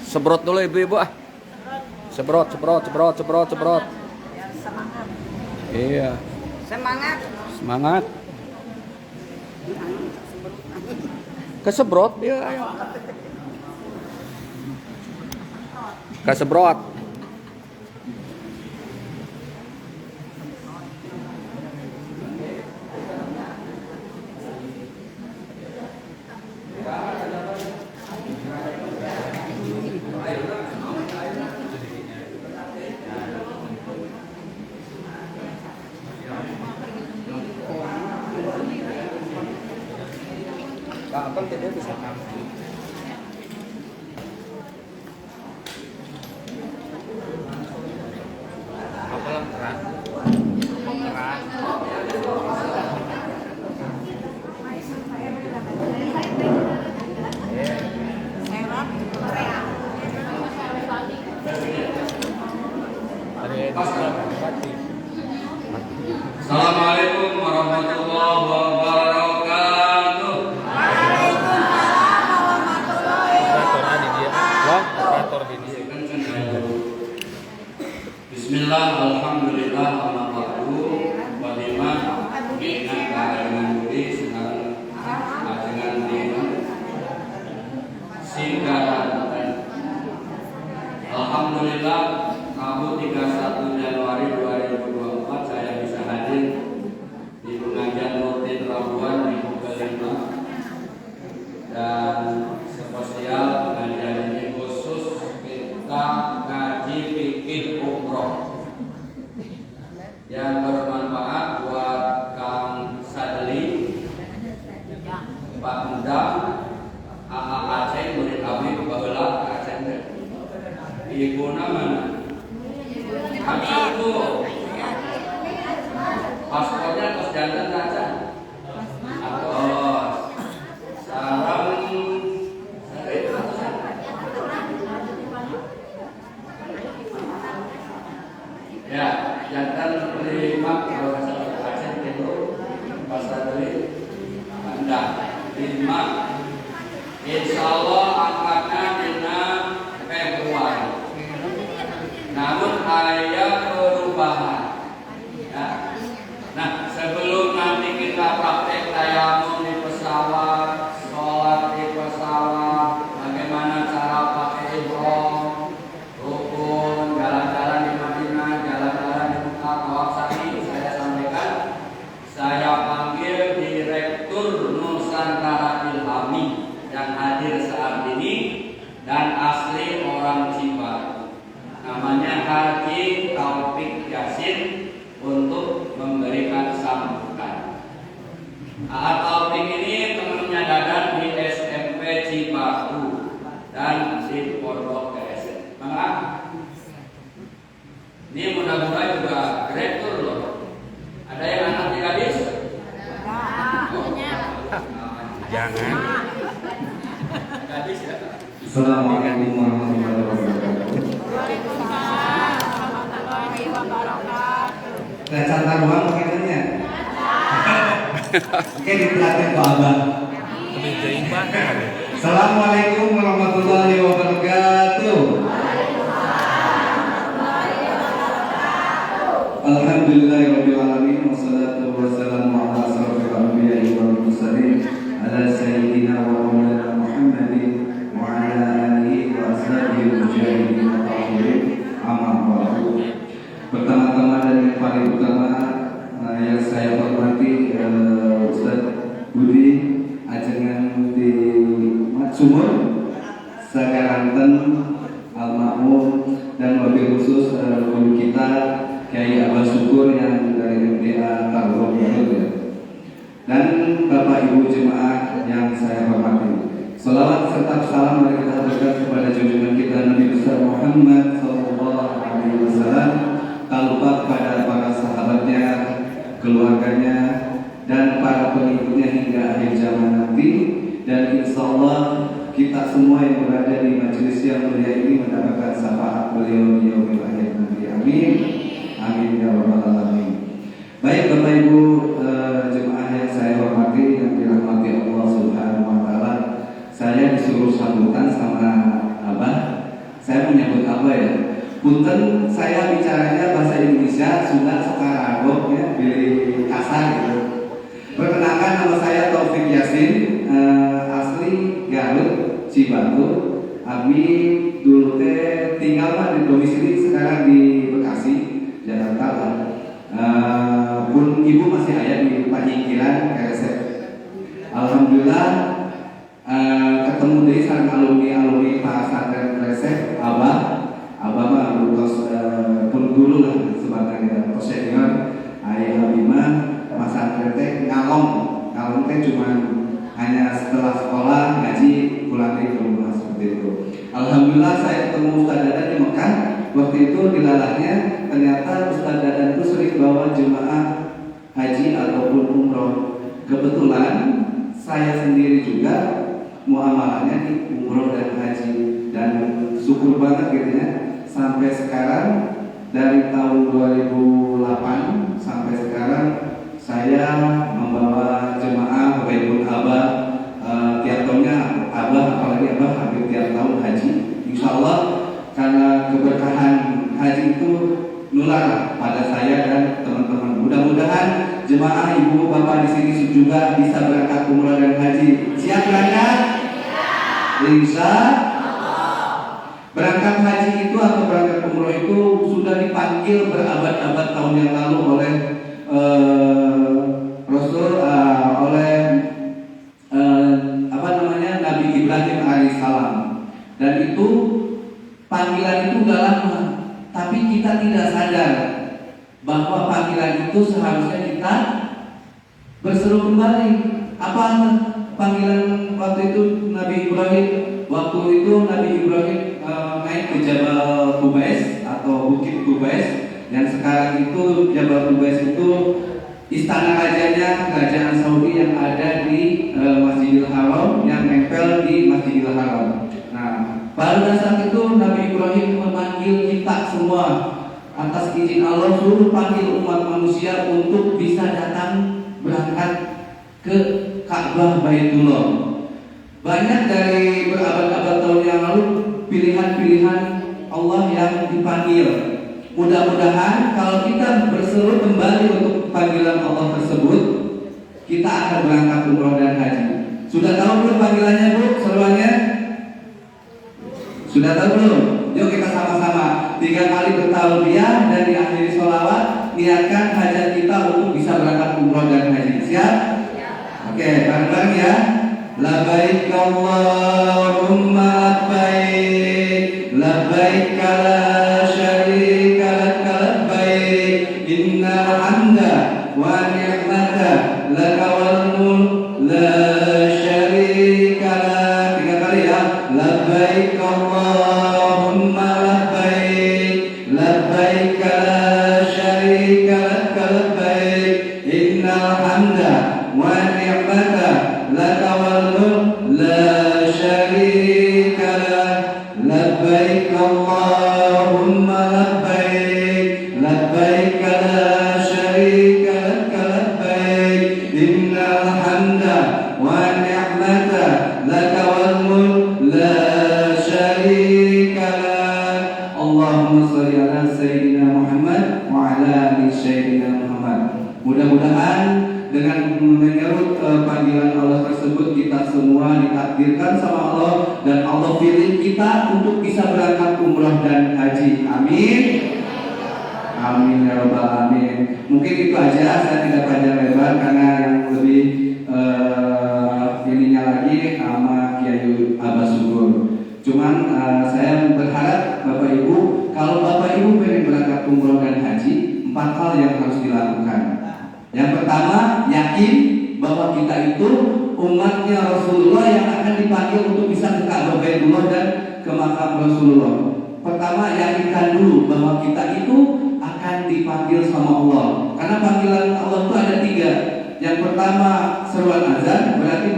Sebrot dulu ibu-ibu ah. Sebrot. Ya, semangat. Iya, Semangat. semangat. Kesebrot, iya ayo. Kesebrot. Kapan tidak bisa kamu? Apa lah keras? Assalamualaikum warahmatullahi wabarakatuh. Bismillah, alhamdulillah, alhamdulillah, walima, dengan keadaan budi, senang, dengan dina, singkaran. Alhamdulillah, Rabu 31 Januari 2024 saya bisa hadir di pengajian rutin Rabuan minggu kelima, dan spesial pengajian ini khusus kita ngaji fikih umroh yang bermanfaat buat Kang Sadli, Pak Endang, AA Aceh, murid kami kebetulan Aceh. Ibu nama Ibu paspornya kos jantan aja atau sarang ya jantan 5 kalau Aceh itu pasar dari Anda 5. Insya Allah angkatnya dina Februari. Namun ada perubahan. Ya. Nah, sebelum nanti kita praktek tayamum di pesawat, sholat di pesawat, bagaimana cara pakai ihram, rukun, jalan-jalan di Madinah, jalan-jalan di Mekah, tawaf sa'i, saya sampaikan, saya panggil Direktur Nusantara Ilhami yang hadir saat ini dan asli orang Ciba. Namanya Haji Taufik Yasin untuk memberikan sambutan. Haji Taufik ini temannya Dadan di SMP Cibaku dan di Pondok KSN. Maka ini muda-muda juga direktur loh. Ada yang anak di gadis? Jangan. Gadis ya. Assalamualaikum warahmatullahi wabarakatuh. Cacat taruhan pakaiannya. Oke, diperhatiin Pak Abang. Assalamualaikum warahmatullahi wabarakatuh. Alhamdulillahirabbil alamin wassalatu wassalamu ala asrofil anbiya'i wal mursalin ala sayyidina wa maulana Muhammadin wa ala alihi wa ashabihi mujahidin wa tahirin amma ba'du. Pertama-tama dan yang paling utama yang saya hormati Ustaz Budi Ajengan di Sumur Sakaranten Al-Ma'mum, dan wabil khusus guru kita Kiai Abah Syukur yang dari MTA Tarung dan Bapak Ibu jemaah yang saya hormati. Salawat serta salam mari kita haturkan kepada junjungan kita Nabi besar Muhammad sallallahu alaihi wasallam, tak lupa kepada para sahabatnya, keluarganya, dan para pengikutnya hingga akhir zaman nanti. Dan insya Allah kita semua yang berada di majelis yang mulia ini mendapatkan syafaat beliau di yaumil akhir nanti. Amin. Amin ya rabbal alamin. Baik Bapak Ibu jemaah yang saya hormati, yang dirahmati Allah Subhanahu wa taala. Saya disuruh sambutan sama Abah Saya menyebut apa ya? Punten saya bicaranya bahasa Indonesia, Sunda, Sekaragok ya, pilih kasar gitu. Perkenalkan, nama saya Taufik Yasin, asli Garut, Cibatu. Abi dulu teh tinggal di domisili sekarang di Bekasi, Jakarta. Pun ibu masih ada di Panjingkiran, KSF. Alhamdulillah ketemu dari sareng alumni pesantren KSF, Abah mah lulus pun guru lah sebagai senior. Ayah Abimah pesantren teh ngalong teh cuma hanya setelah sekolah ngaji pulang ke rumah seperti itu. Alhamdulillah saya ketemu Ustaz Dadan di Mekah. Waktu itu dilalahnya ternyata Ustaz Dadan itu sering bawa jemaah haji ataupun umroh. Kebetulan saya sendiri juga muamalahnya di umroh dan haji, dan syukur banget gitu ya, sampai sekarang dari tahun 2008 sampai sekarang saya membawa jemaah walaupun Abah tiap tahunnya apalagi Abah hampir tiap tahun haji. Insya Allah karena keberkahan haji itu nular pada saya dan teman-teman. Mudah-mudahan jemaah ibu bapak di sini juga bisa berangkat umrah dan haji. Siap berangkat? Insya Allah. Berangkat haji itu atau berangkat umrah itu sudah dipanggil berabad-abad tahun yang lalu oleh Rasul oleh Nabi Ibrahim alaihissalam, dan itu panggilan itu udah lama, tapi kita tidak sadar bahwa panggilan itu seharusnya kita berseru kembali. Apa panggilan waktu itu Nabi Ibrahim? Waktu itu Nabi Ibrahim naik ke Jabal Qubais atau Bukit Qubais, yang sekarang itu Jabal Qubais itu istana rajanya kerajaan Saudi yang ada di Masjidil Haram, yang nempel di Masjidil Haram. Nah, pada saat itu Nabi Ibrahim memanggil kita semua atas izin Allah, suruh panggil umat manusia untuk bisa datang berangkat ke Ka'bah Baitullah. Banyak dari berabad-abad tahun yang lalu pilihan-pilihan Allah yang dipanggil. Mudah-mudahan kalau kita berseru kembali untuk panggilan Allah tersebut, kita akan berangkat umroh dan haji. Sudah tahu belum panggilannya, Bu? Seruannya? Sudah tahu belum? Yuk kita sama-sama 3 kali bertalbiyah dan diakhiri sholawat, niatkan hajat kita untuk bisa berangkat umroh dan haji. Siap? Oke, bareng-bareng ya. Labbaik Allahumma labbaik, labbaik la syarika lak labbaik, innal hamda wa ni'mata laka wal mulk la syarika lak. 3 kali ya. Labbaik Allahumma labbaik, labbaik la syarika lak labbaik, innal hamda wa ni'mata laka wal mulk la syarika lak. Labbaik Allahumma labbaik, labbaik la syarika lak labbaik, innal hamda wa ni'mata laka wal mulk la syarika lak. Allahumma shalli ala sayyidina Muhammad wa ala ali sayyidina Muhammad. Mudah-mudahan dengan menyerut panggilan Allah tersebut, kita semua ditakdirkan sama Allah dan Allah pilih kita untuk bisa berangkat umrah dan haji. Amin. Amin ya rabbal alamin. Mungkin itu aja, saya tidak panjang lebar karena yang lebih ininya lagi sama Kiai Abah Sugur. Cuman saya berharap Bapak Ibu, kalau Bapak Ibu pengen berangkat umrah dan haji, 4 hal yang harus dilakukan. Yang pertama, yakin bahwa kita itu umatnya Rasulullah yang akan dipanggil untuk bisa ke Ka'bah Baitullah dan ke makam Rasulullah. Pertama, yakinkan dulu bahwa kita itu akan dipanggil sama Allah. Karena panggilan Allah itu ada 3. Yang pertama, seruan azan, berarti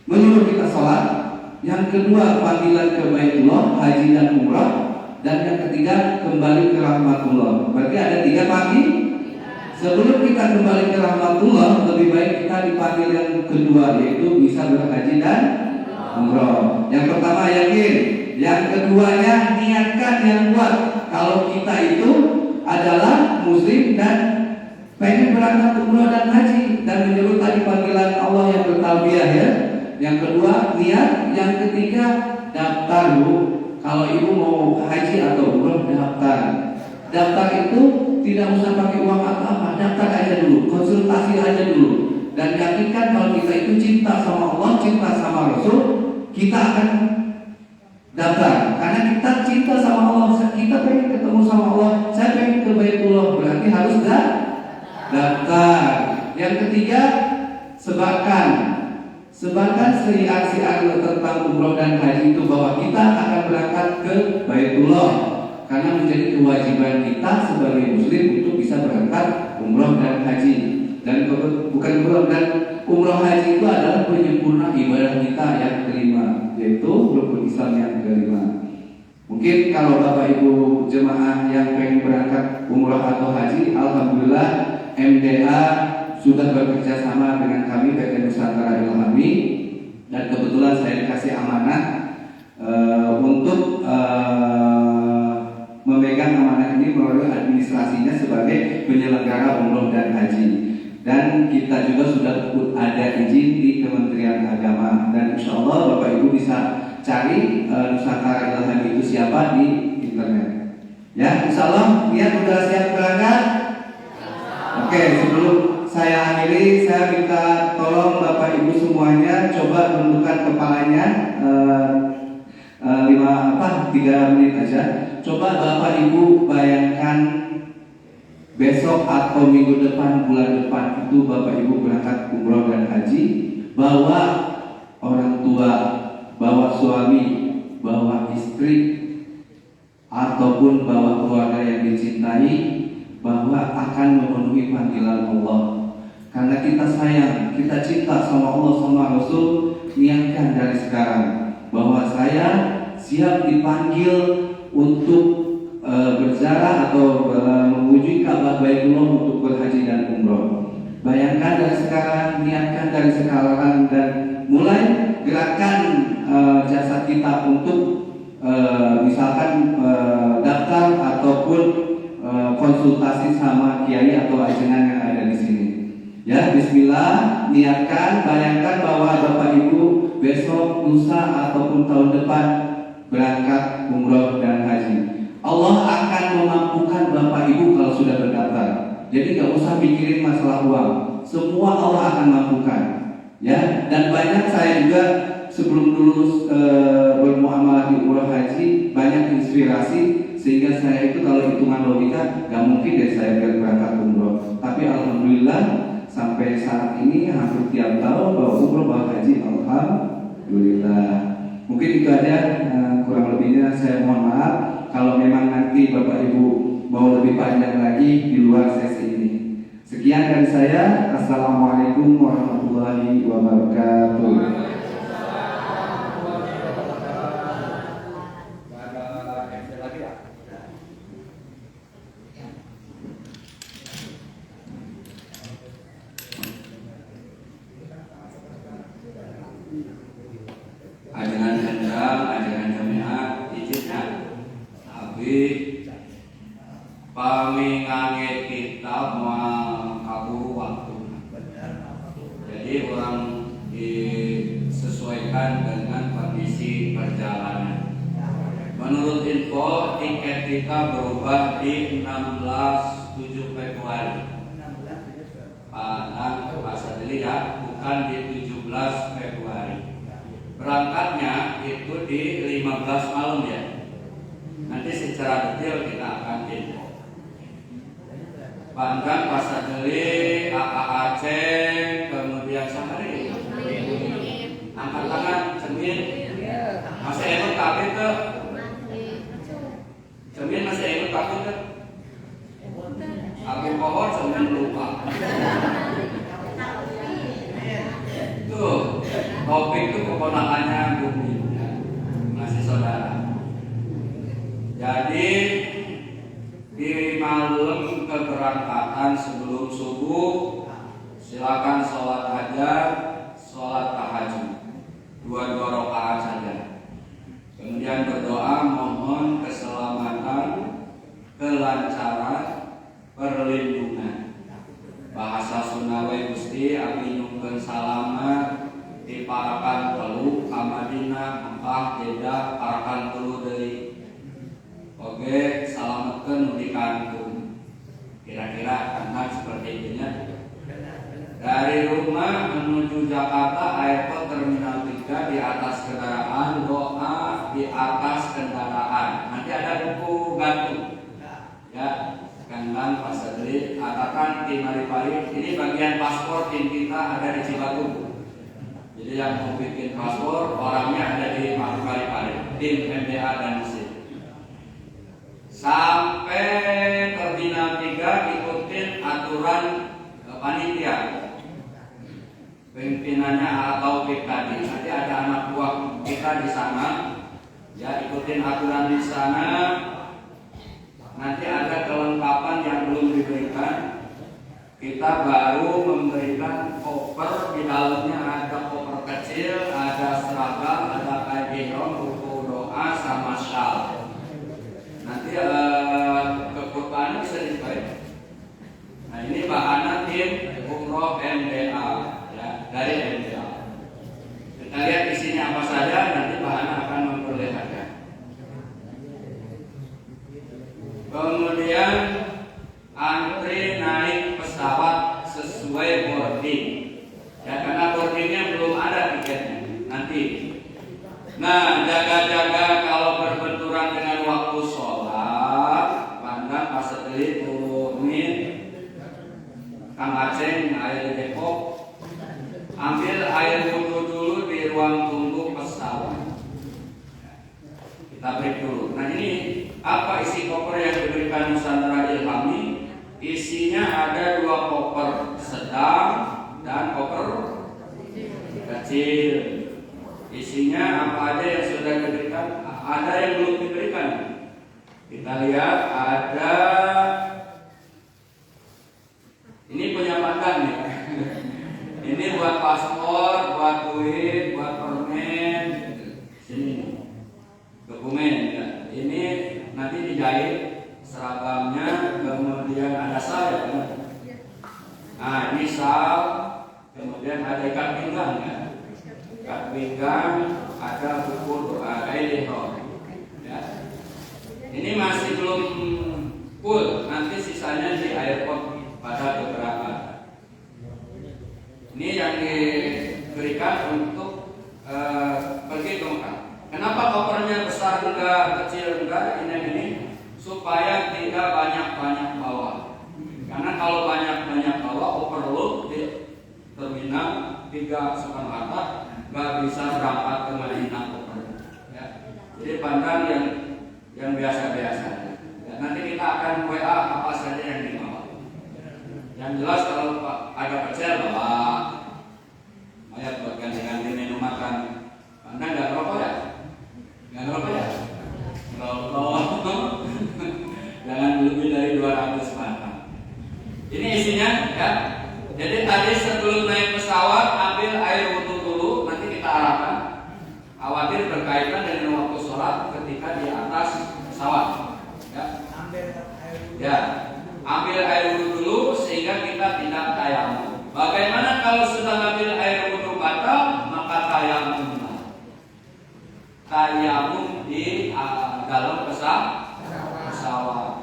menyuruh kita sholat. Yang kedua, panggilan ke Baitullah, haji dan umrah. Dan yang ketiga, kembali ke rahmatullah. Berarti ada 3 panggil. Sebelum kita kembali ke rahmatullah, lebih baik kita dipanggil yang kedua, yaitu bisa berhaji dan umrah. Yang pertama, yakin Yang keduanya, niatkan yang kuat kalau kita itu adalah muslim dan pengen berangkat umroh dan haji dan menyebut tadi panggilan Allah yang bertalbiyah ya. Yang kedua niat, yang ketiga daftar Bu. Kalau ibu mau haji atau umroh daftar. Daftar itu tidak usah pakai uang apa-apa, daftar aja dulu, konsultasi aja dulu. Dan yakinkan kalau kita itu cinta sama Allah, cinta sama Rasul, kita akan daftar. Karena kita cinta sama Allah, kita pengen ketemu sama Allah, saya pengen ke Baitullah, berarti harus daftar. Yang ketiga, sebarkan siar-siar tentang umroh dan haji itu bahwa kita akan berangkat ke Baitullah. Karena menjadi kewajiban kita sebagai muslim untuk bisa berangkat umroh dan haji. Dan bukan umroh dan umroh haji itu adalah penyempurna ibadah kita yang kelima, yaitu rukun Islam yang kelima. Mungkin kalau Bapak Ibu jemaah yang pengen berangkat umroh atau haji, alhamdulillah MDA sudah bekerja sama dengan kami PT Nusantara Ilhami, dan kebetulan saya dikasih amanah untuk memegang amanah ini melalui administrasinya sebagai penyelenggara umroh dan haji. Dan kita juga sudah ada izin di Kementerian Agama, dan insya Allah Bapak Ibu bisa cari Nusantara Ilhami itu siapa di internet. Ya, insya Allah niat sudah siap berangkat. Oke, sebelum saya akhiri, saya minta tolong Bapak Ibu semuanya coba tundukkan kepalanya 3 menit aja. Coba Bapak Ibu bayangkan besok atau minggu depan, bulan depan itu Bapak Ibu berangkat umroh dan haji, bawa orang tua, bawa suami, bawa istri, ataupun bawa keluarga yang dicintai, bahwa akan memenuhi panggilan Allah. Karena kita sayang, kita cinta sama Allah sama Rasul, niatkan dari sekarang bahwa saya siap dipanggil untuk berziarah atau menuju Ka'bah Baitullah untuk berhaji dan umroh. Bayangkan dari sekarang, niatkan dari sekarang, dan mulai gerakan jasad kita untuk misalkan daftar ataupun konsultasi sama kiai atau ajengan yang ada di sini. Ya, bismillah, niatkan, bayangkan bahwa Bapak Ibu besok, lusa ataupun tahun depan berangkat umroh dan haji. Allah akan memampukan Bapak Ibu kalau sudah berdaftar. Jadi gak usah mikirin masalah uang, semua Allah akan mampukan. Ya, dan banyak saya juga sebelum lulus bermuamalah di umroh haji banyak inspirasi, sehingga saya itu kalau hitungan logika gak mungkin deh saya berangkat umroh. Tapi alhamdulillah sampai saat ini hampir tiap tahun bawa umroh bawa haji, alhamdulillah. Mungkin itu aja, kurang lebihnya saya mohon maaf kalau memang nanti Bapak Ibu mau lebih panjang lagi di luar sesi ini. Sekian dari saya. Assalamualaikum warahmatullahi wabarakatuh. Ajaran jenderal, ajaran jamiah, izinnya. Tapi pamingange kitab mah kabur waktu. Jadi orang disesuaikan dengan kondisi perjalanan. Menurut info, tiket kita berubah di 16 Februari. Masa dilihat bukan di 17 Februari. Berangkatnya itu di 15 malam ya. Nanti secara detail kita akan info. Bahkan pasar beli AAC, kemudian sehari angkat tangan, cermin masih ikut kabin ke? Cermin masih ikut kabin ke? Aku pohon cermin lupa. Tuh, topik itu keponakannya Bumi, masih saudara. Jadi di malam keberangkatan sebelum subuh silakan sholat hajat, sholat tahajud, 2 rakaat saja. Kemudian berdoa maaf jeda parakan tulu deui. Oke, salametkeun nu dikantung. Kira-kira karena seperti itu nya. Dari rumah menuju Jakarta Airport Terminal 3 di atas kendaraan, doa di atas kendaraan. Nanti ada buku gantung. Ya, Kanglang Pak Sadri, katakan tim Maripari, ini bagian paspor tim kita ada di Cibagung. Jadi yang mau bikin paspor orangnya ada di Maripari, tim MBA dan SIP. Sampai Terminal 3 ikutin aturan panitia. Pimpinannya atau tadi nanti ada anak buah kita di sana, ya ikutin aturan di sana. Nanti ada kelengkapan yang belum diberikan. Kita baru memberikan koper, di dalamnya ada koper kecil, ada seragam, ada kain ihram, buku doa, sama syal. Nanti kekotaan bisa dipakai. Nah ini bahannya tim umroh MBA. Dari MBA. Kita lihat isinya apa saja, nanti bahan akan memperlihatkan. Kemudian antri naik pesawat sesuai boarding. Ya karena boardingnya belum ada tiketnya. Nanti. Nah jaga-jaga kalau berbenturan dengan waktu sholat, pandang pas setelit turunin Kang Aceh air Depok. Ambil air wudhu dulu di ruang tunggu pesawat. Kita break dulu. Nah ini apa isi koper yang diberikan Nusantara Ilhami? Isinya ada 2 koper sedang dan koper kecil. Isinya apa aja yang sudah diberikan? Ada yang belum diberikan. Kita lihat ada. Ini punya pandang nih. Ini buat paspor, buat duit, buat permen. Sini dokumen ya. Ini nanti dijahit seragamnya, kemudian ada sal ya. Nah ini sal, kemudian ada ikat pinggang ya. Ikat pinggang, ada buku doa, ya. Ini masih belum full, nanti sisanya di airport pada beberapa. Ini yang diberikan untuk pergi ke Mekah. Kenapa kopernya besar enggak, kecil enggak? Ini supaya tidak banyak-banyak bawa. Karena kalau banyak-banyak bawa, overload di terminal 3 Soekarno-Hatta nggak bisa berangkat ke Madinah koper. Ya. Jadi pandang yang biasa-biasa. Ya, nanti kita akan WA apa saja yang dibawa. Yang jelas kalau ada pecel bawa. Ayat buat ganti-ganti menu makan. Anda nggak ngerokok ya? Nggak ngerokok ya? Ngerokok. Jangan lebih dari 200 batang. Ini isinya ya. Jadi tadi sebelum naik pesawat ambil air wudhu dulu. Nanti kita arahkan. Khawatir berkaitan dengan waktu sholat ketika di atas pesawat. Ya. Ambil air wudhu dulu sehingga kita tidak tayamum. Bagaimana kalau sudah ambil air wudhu batal, maka tayamum. Tayamum di dalam pesawat.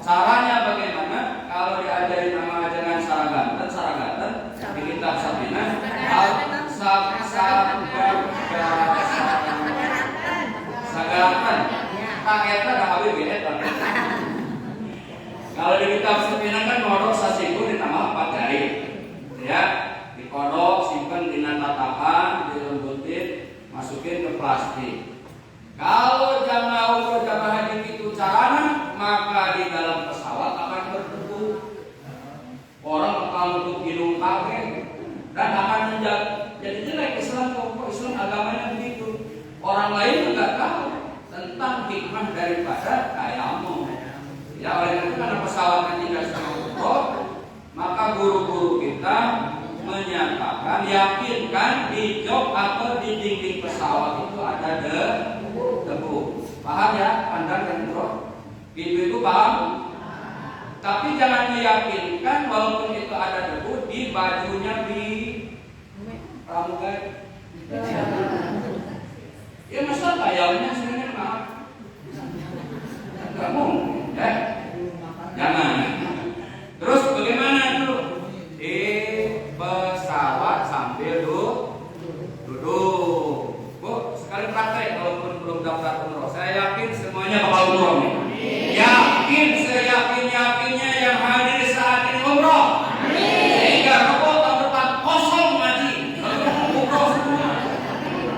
Caranya bagaimana? Kalau diajari nama dengan saraganten, di kitab Sabina, sagarakan. Tak eta dah habis eta. Kalau di kitab Sabina kan modok sasiku ditambah 4 jari. Ya, dikodok, simpen di tatakan, dilembutin, masukin ke plastik. Kalau jamaah umroh jamaah haji itu caranya, maka di dalam pesawat akan berdebu. Orang akan untuk hidung kaget dan akan menjadi jadi jelek Islam. Kok Islam agamanya begitu? Orang lain enggak tahu tentang hikmah daripada tayamum. Ya oleh karena pesawatnya tidak sama umroh, maka guru-guru kita menyatakan, yakinkan di jok atau di dinding pesawat itu ada debu. Paham ya? Pandang dan bro. Itu paham? Tapi jangan meyakinkan walaupun itu ada debu di bajunya di pramugari. Ya masa Masa tayamnya sebenarnya maaf? Enggak mungkin, ya. Jangan. Terus bagaimana tuh? Di pesawat sambil duduk. Bu, sekali praktek walaupun belum daftar umroh. Saya yakin semuanya bakal umroh nih. Yakin, seyakin-yakinnya yang hadir saat ini umroh. Sehingga rokok tahun depan kosong ngaji. Umroh semua.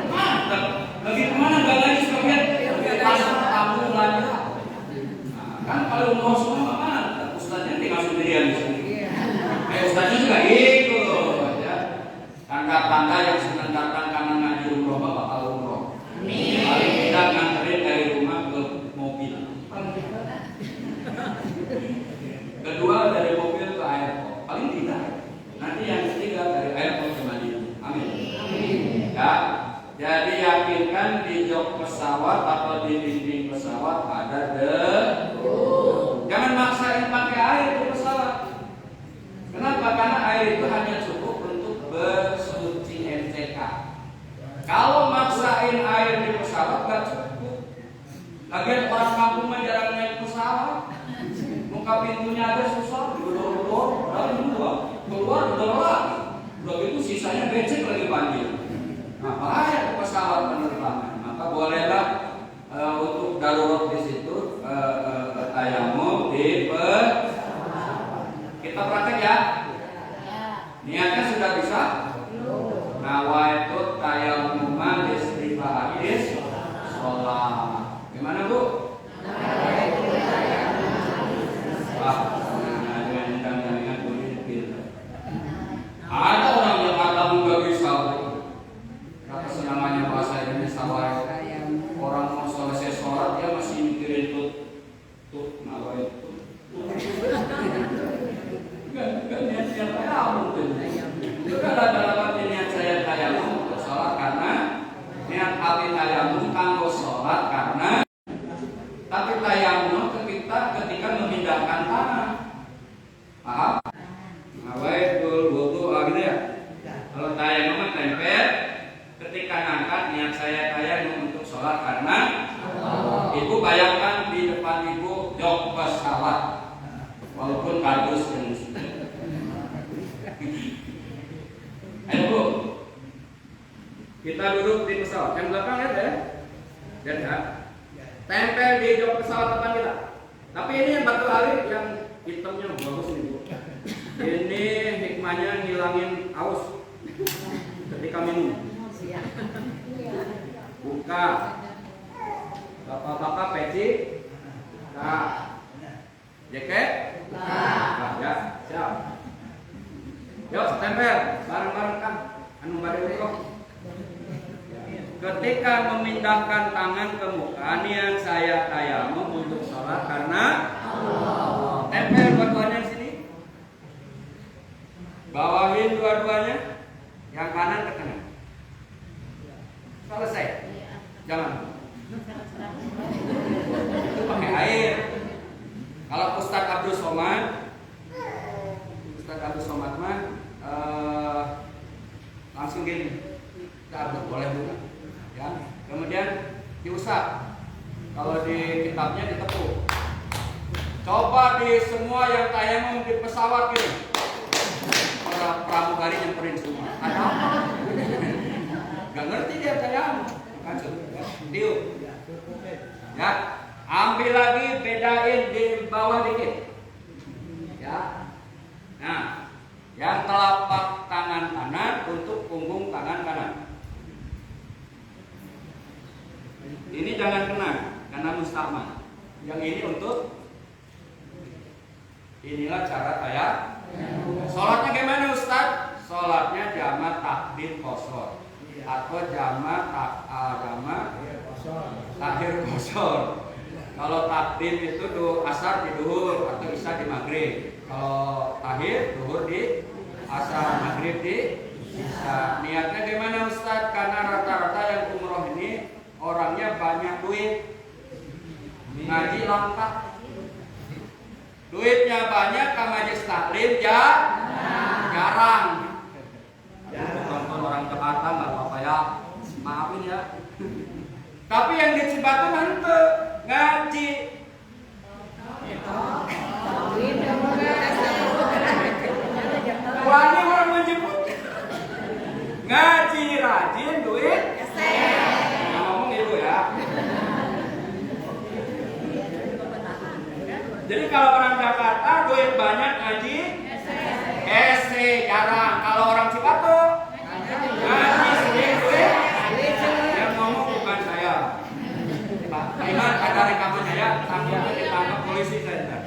Mantap. Lagi kemana gak lagi sekalian? Pasar tamu belanja. Kan kalau umroh semua mantap. Ustaznya tinggal sendirian di sini. Ustaznya juga gitu ya. Tangga-tangga yang senang datang karena ngaji umroh bakal umroh. Paling tidak nganterin dari rumah ke mobil. Kedua dari mobil ke airport. Paling tidak. Nanti yang ketiga dari airport ke Madinah. Amin. Ya. Jadi yakinkan di jok pesawat atau di dinding pesawat ada debu. Jangan maksain pakai air di pesawat. Kenapa? Karena air itu hanya cukup untuk bersuci MCK. Kalau maksain air di pesawat gak cukup. Lagian orang kampung mah jarang naik pesawat. Muka pintunya ada susah, didorong-dorong, keluar udah lagi. Udah gitu sisanya becek lagi banjir. Nah, bahaya ke pesawat penerbangan. Maka bolehlah untuk darurat di situ tayamum di kita praktek ya. Niatnya sudah bisa. Nawaitu tayammuma istighfaris sholat. Gimana Bu? Ada orang yang kata nggak bisa. Kata senangannya bahasa Indonesia sawai. Orang mau selesai sholat dia masih mikirin tut nawaitu. Kan niat saya tayamum. Itu kan ada niat saya tayamum untuk sholat karena niat abdi tayamum kanggo sholat karena tapi tayamum ketika memindahkan tangan. Paham? Nawaitul wudu gitu ya. Kalau tayamum tempel ketika ngangkat niat saya tayamum untuk sholat karena ibu bayangkan di depan ibu jok pesawat walaupun kardus yang ayo Bu, kita duduk di pesawat. Yang belakang lihat ya, lihat ya. Tempel di jok pesawat depan kita. Tapi ini yang batu alit yang hitamnya bagus nih Bu. Ini hikmahnya ngilangin aus ketika minum. Buka. Bapak-bapak peci. Nah, jaket. Nah, ya, siap. Yuk, tempel bareng-bareng kan. Anu bade umroh. Ketika memindahkan tangan ke muka, niat saya tayamum untuk sholat karena Allah. Tempel dua-duanya di sini. Bawahin dua-duanya. Yang kanan ke kanan. Selesai. Jangan. Pakai air. Kalau Ustadz Abdul Somad mah langsung gini, boleh juga, ya. Kemudian diusap. Kalau di kitabnya ditepuk. Coba di semua yang tayamum di pesawat gini, para pramugari nyamperin semua. Ada apa? Gak ngerti dia tayamum, kan? Diuk. Ya, ambil lagi, bedain di bawah dikit. Ya. Nah, yang telapak tangan kanan untuk punggung tangan kanan. Ini jangan kena karena mustahman. Yang ini untuk inilah cara tayamum. Sholatnya gimana Ustaz? Sholatnya jamak takdim qashar atau jamak takhir qashar. Kalau takdim itu asar di duhur atau isya di maghrib. Kalau takhir duhur di asar, maghrib di isya. Niatnya gimana Ustaz? Karena rata-rata yang umroh ini orangnya banyak duit, ngaji lengkap, duitnya banyak, ke majelis taklim jarang. Tonton orang Jakarta nggak apa-apa ya, maafin ya. Tapi yang di Cibatu nanti ngaji. Wani orang menyebut ngaji rajin duit. Nah, ngomong ibu ya. Jadi kalau orang Jakarta duit banyak ngaji jarang. Kalau orang Cibatu ngaji sedikit duit. Yang ngomong bukan saya. Pak Iman ada rekamannya ya, takutnya ditangkap polisi saya.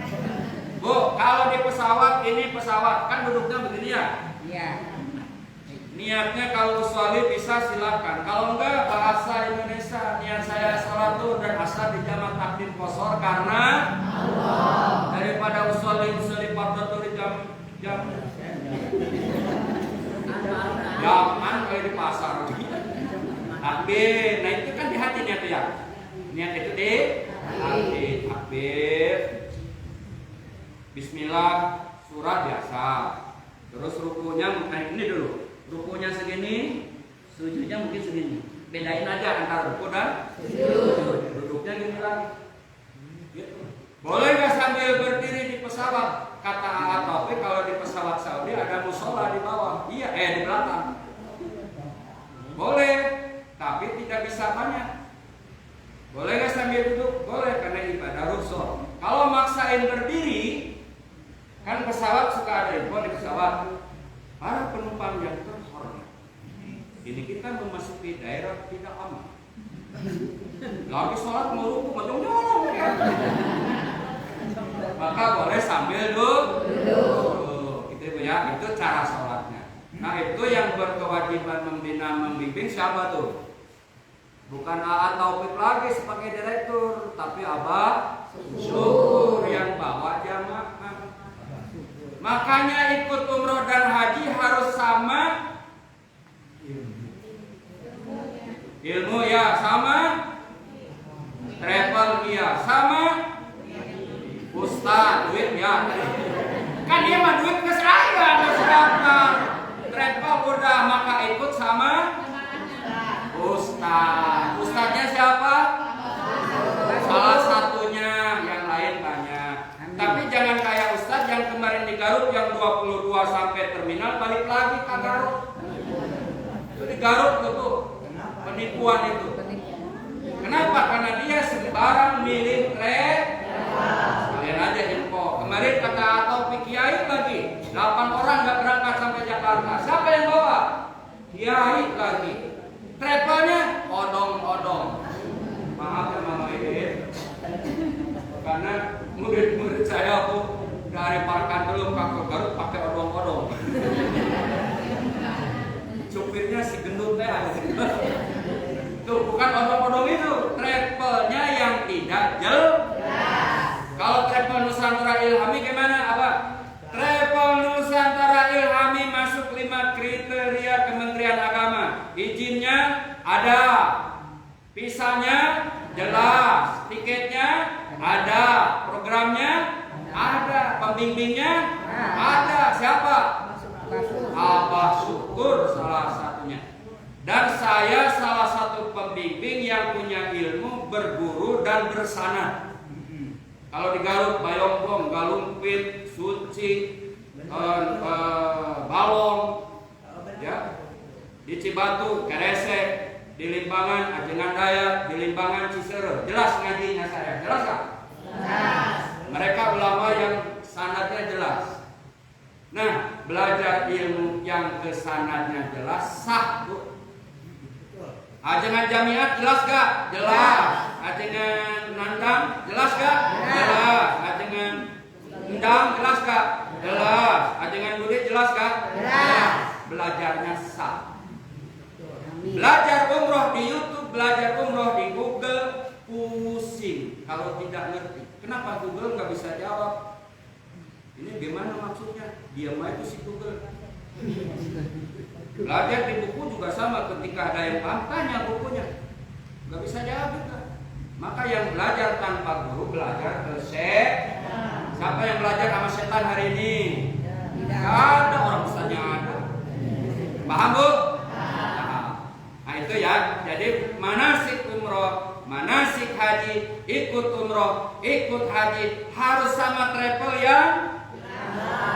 Bu, kalau di pesawat ini pesawat kan duduknya begini ya. Iya. Niatnya kalau usolli bisa silakan. Kalau enggak bahasa Indonesia. Niat saya sholat tuh dan asal di jamak takdim kosor karena Allah. Daripada usolli pardatul jam jaman kayak di pasar. Takbir. Nah itu kan di hati niat ya. Niat itu di hati. Takbir. Bismillah, surat biasa. Terus rukunya ini dulu. Rukunya segini, sujudnya mungkin segini. Bedain aja antara ruku dan sujud. Duduknya gini lagi. Gitu. Boleh nggak sambil berdiri di pesawat? Kata Taufik kalau di pesawat Saudi ada musola di bawah. Iya, di belakang. Boleh, tapi tidak bisa banyak. Boleh nggak sambil duduk? Boleh karena ibadah rukhsah. Kalau maksain berdiri, kan pesawat suka ada info di pesawat. Para penumpang yang terhormat, ini kita memasuki daerah tidak aman. Lagi sholat mau ruku, macam nyolong ya. Maka boleh sambil duduk. Gitu ya, itu cara sholatnya. Nah itu yang berkewajiban membina membimbing siapa tuh? Bukan AA Taufik lagi sebagai direktur, tapi Abah Syukur yang bawa jamaah. Makanya ikut umroh dan haji harus sama ilmu ya, sama travel ya, sama ustaz duit ya. Kan dia mah duit ke saya, ke siapa? Travel udah, maka ikut sama ustaz. Ustaznya siapa? Salah satunya, yang lain banyak. Tapi jangan kayak Ustadz yang kemarin di Garut yang 22 sampai terminal balik lagi ke Garut. Itu di Garut tuh penipuan itu. Kenapa? Karena dia sembarang milih kalian aja info. Kemarin kata Taufik Kiai lagi 8 orang nggak berangkat sampai Jakarta. Siapa yang bawa? Kiai lagi. Travelnya odong-odong. Maaf ya Mama Idin. Karena murid-murid saya tuh dari Parkan dulu ke Garut pakai odong-odong. Supirnya si gendut teh. Tuh bukan odong-odong itu, travelnya yang tidak jelas. Kalau travel Nusantara Ilhami gimana? Apa? Travel Nusantara Ilhami masuk 5 kriteria Kementerian Agama. Izinnya ada, visanya jelas, tiketnya ada, programnya ada, pembimbingnya ada. Siapa? Abah Syukur salah satunya. Dan saya salah satu pembimbing yang punya ilmu berguru dan bersanad. Kalau di Garut, Bayongbong, Galumpit, Suci, Balong, ya, di Cibatu, Keresek, di Limbangan, Ajengan Dayak, di Limbangan, Ciserem. Jelas ngajinya saya, jelas gak? Jelas. Mereka ulama yang sanadnya jelas. Nah, belajar ilmu yang kesanadnya jelas sah tuh. Ajengan Jamiat jelas gak? Jelas. Ajengan Nandang jelas gak? Jelas. Ajengan Endang jelas gak? Jelas. Ajengan Budi jelas gak? Jelas. Belajarnya sah. Belajar umroh di YouTube, belajar umroh di Google, pusing kalau tidak ngerti. Kenapa Google nggak bisa jawab? Ini gimana maksudnya? Diam aja si Google. Belajar di buku juga sama, ketika ada yang tanya bukunya, nggak bisa jawab juga. Maka yang belajar tanpa guru belajar ke setan. Siapa yang belajar sama setan hari ini? Tidak ada, orang ustaznya ada. Paham Bu? Nah itu ya. Jadi manasik umroh manasik haji, ikut umroh, ikut haji harus sama travel yang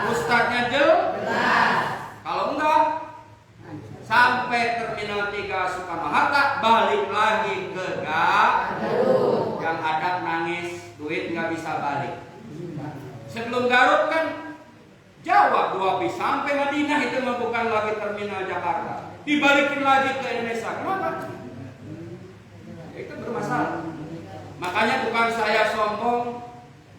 ustadznya jelas. Kalau enggak, sampai terminal 3 Soekarno-Hatta balik lagi ke Garut. Yang ada nangis, duit nggak bisa balik. Sebelum Garut kan Jawa 2 bis sampai Madinah, itu bukan lagi terminal Jakarta. Dibalikin lagi ke Indonesia. Kenapa? Itu bermasalah. Makanya bukan saya sombong,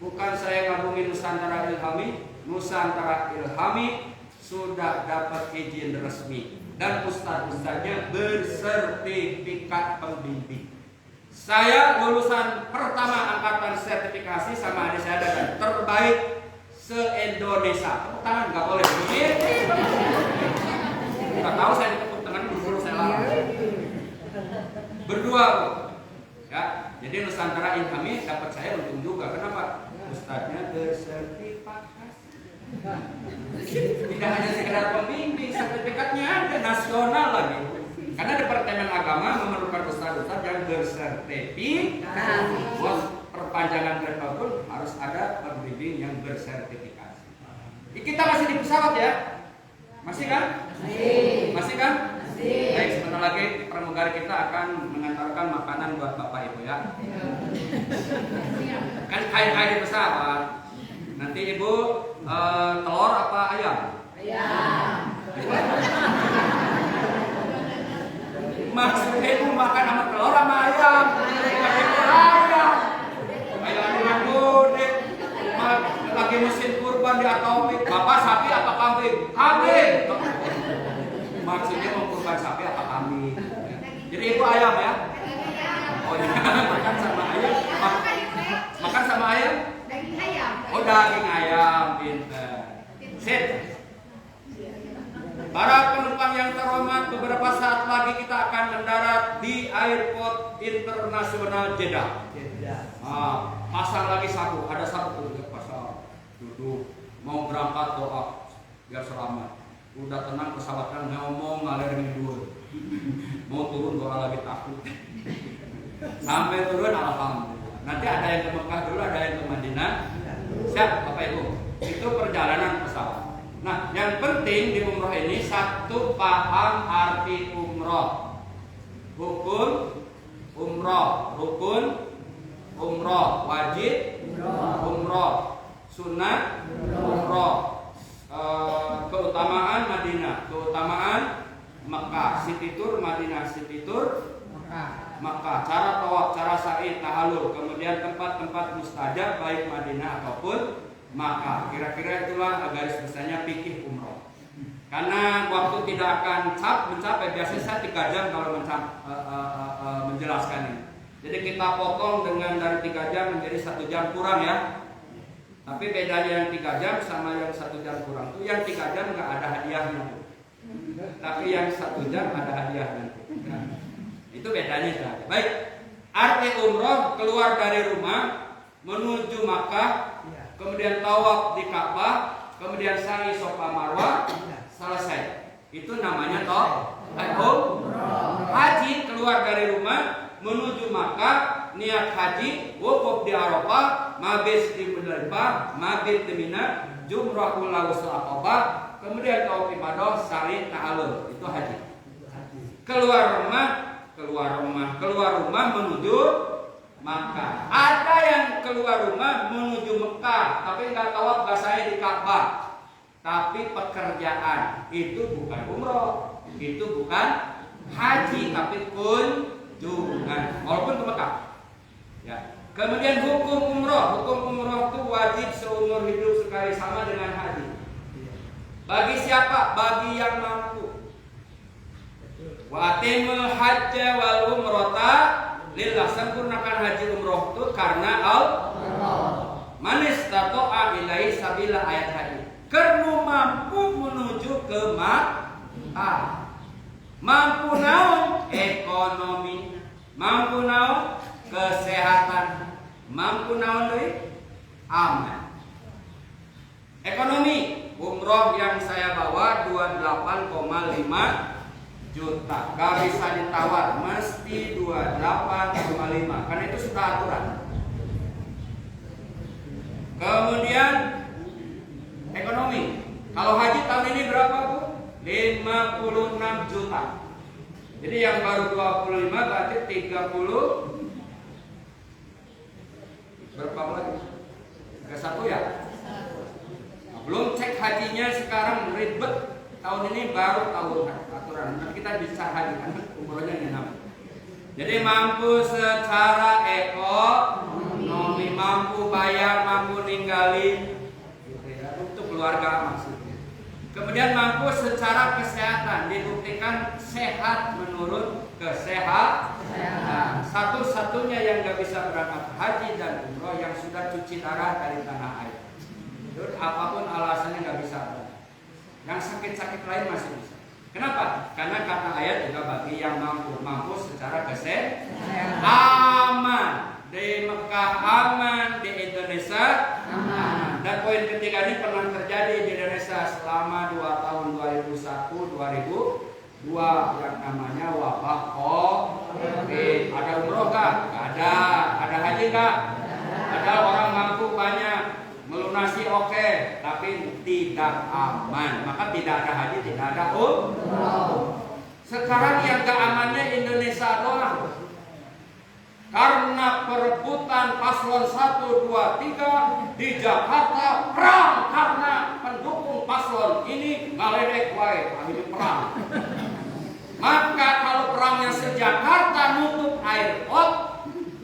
bukan saya ngabungin Nusantara Ilhami. Nusantara Ilhami sudah dapat izin resmi dan ustadz-ustadznya bersertifikat pembimbing. Saya lulusan pertama angkatan sertifikasi sama adik saya dan terbaik se-Indonesia. Tepuk tangan nggak boleh. Nggak tahu saya tepuk tangan disuruh saya larang. Berdua, ya. Jadi Nusantara Ilhami dapat saya untung juga. Kenapa? Ustadznya bersertifikasi. Tidak hanya sekedar pembimbing, sertifikatnya ada nasional lagi. Karena Departemen Agama memerlukan ustadz-ustadz yang bersertifikat. Buat perpanjangan travel pun harus ada pembimbing yang bersertifikasi. Kita masih di pesawat ya? Masih kan? Masih kan? Baik, sebentar lagi pramugari kita akan mengantarkan makanan buat Bapak Ibu ya. Kan kain-kain di pesawat. Nanti Ibu telur apa ayam? Ayam. Maksudnya Ibu makan sama telur sama ayam? Ayam. Ayam dengan gede. Lagi musim kurban di Atomik. Bapak sapi apa kambing? Kambing. Maksudnya mau kurban sapi apa kambing? Jadi Ibu ayam ya? Oh iya, makan sama ayam. Makan sama ayam? Daging ayam. Oh daging ayam, pinter. Sip. Para penumpang yang terhormat, beberapa saat lagi kita akan mendarat di Airport Internasional Jeddah. Pasang lagi sapu, ada sapu tuh pasang. Duduk, mau berangkat doa biar selamat. Udah tenang pesawat kan ngomong ngalir ngidul. Mau turun doa lagi takut. Sampai turun alhamdulillah. Nanti ada yang ke Mekah dulu, ada yang ke Madinah. Siap Bapak Ibu. Itu perjalanan pesawat. Nah, yang penting di umroh ini satu, paham arti umroh. Hukum umroh, rukun umroh, wajib umroh, sunnah umroh, keutamaan Madinah, keutamaan Mekah, city tour Madinah, city tour Mekah, cara tawaf, cara sa'i, tahallul, kemudian tempat-tempat mustajab baik Madinah ataupun Maka kira-kira itulah garis besarnya fikih umroh. Karena waktu tidak akan mencapai, biasanya saya 3 jam kalau menjelaskan ini. Jadi kita potong dengan dari 3 jam menjadi 1 jam kurang ya. Tapi bedanya yang 3 jam sama yang 1 jam kurang itu, yang 3 jam nggak ada hadiahnya. Tapi yang 1 jam ada hadiahnya. Nah, itu bedanya saja. Baik, arti umroh keluar dari rumah menuju Makkah. Kemudian tawaf di Ka'bah, kemudian sa'i Safa Marwah, selesai. Itu namanya umroh. Haji keluar dari rumah menuju Makkah, niat haji, wukuf di Arafah, mabit di Muzdalifah, mabit di Mina, jumrahul Aqabah, kemudian tawaf ibadah, sa'i tahallul. Itu haji. Keluar rumah menuju Makkah. Ada yang keluar rumah menuju Mekah, tapi nggak tawaf, nggak sa'i di Ka'bah. Tapi pekerjaan itu bukan umroh, itu bukan haji, tapi kunjungan, walaupun ke Mekah. Ya. Kemudian hukum umroh itu wajib seumur hidup sekali, sama dengan haji. Bagi siapa? Bagi yang mampu. Wa atimul hajja wal umrata lillah, sempurnakan haji umroh itu karena Allah. Manis tato'a ilaihi sabila, ayat haji. Karena mampu menuju ke Makkah. Mampu naon? Ekonomi. Mampu naon? Kesehatan. Mampu naon deui? Aman. Ekonomi. Umroh yang saya bawa 28,5 juta. Gak bisa ditawar, mesti 28,5. Kemudian ekonomi. Kalau haji tahun ini berapa, Bu? 56 juta. Jadi yang baru 25 berarti 30 berapa lagi? Ke satu ya? Nah, belum cek hajinya sekarang ribet. Tahun ini baru tahu aturan. Nanti kita bisa haji kan umrohnya enak. Jadi mampu secara ekonomi, mampu bayar, mampu ninggalin, gitu ya, untuk keluarga maksudnya. Kemudian mampu secara kesehatan, dibuktikan sehat menurut kesehatan. Nah, satu-satunya yang nggak bisa berangkat haji dan umroh yang sudah cuci darah dari tanah air. Jadi apapun alasannya nggak bisa berangkat. Yang sakit-sakit lain masih bisa. Kenapa? Karena kata ayat juga bagi yang mampu secara kesehatan. Aman di Mekah, aman di Indonesia, aman. Dan poin ketiga ini pernah terjadi di Indonesia selama 2 tahun 2001-2002 yang namanya wabah COVID. Ada umroh kah? Nggak ada. Ada haji kah? Ada. Orang mampu banyak, melunasi oke, tapi tidak aman. Maka tidak ada haji, tidak ada umroh. Sekarang yang gak amannya Indonesia doang. Karena perebutan paslon 1, 2, 3 di Jakarta perang karena pendukung paslon ini ngaledek wae akhirnya perang. Maka kalau perangnya se-Jakarta nutup air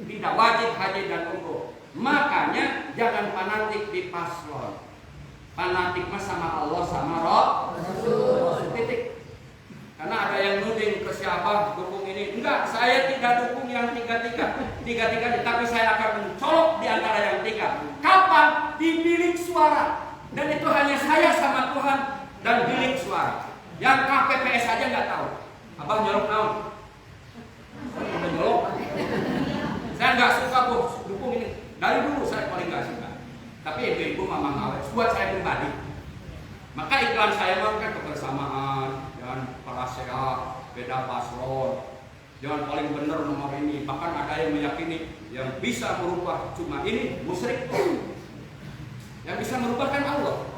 tidak wajib haji dan umroh. Makanya jangan fanatik di paslon. Fanatik mah sama Allah sama Rasul. Titik. Karena ada yang nuding ke siapa dukung ini. Enggak, saya tidak dukung yang tiga-tiga, tapi saya akan mencolok di antara yang tiga. Kapan? Di bilik suara. Dan itu hanya saya sama Tuhan dan bilik suara. Yang KPPS aja nggak tahu. Abah nyolok naon? Udah nyolok. Saya nggak suka dukung ini. Dari dulu saya paling nggak suka. Tapi ibu-ibu mamang awet. Buat saya pribadi. Maka iklan saya kan kebersamaan. Jangan para sehat, beda paslon. Jangan paling benar nomor ini. Bahkan ada yang meyakini yang bisa merubah cuma ini musyrik. Yang bisa merubah kan Allah.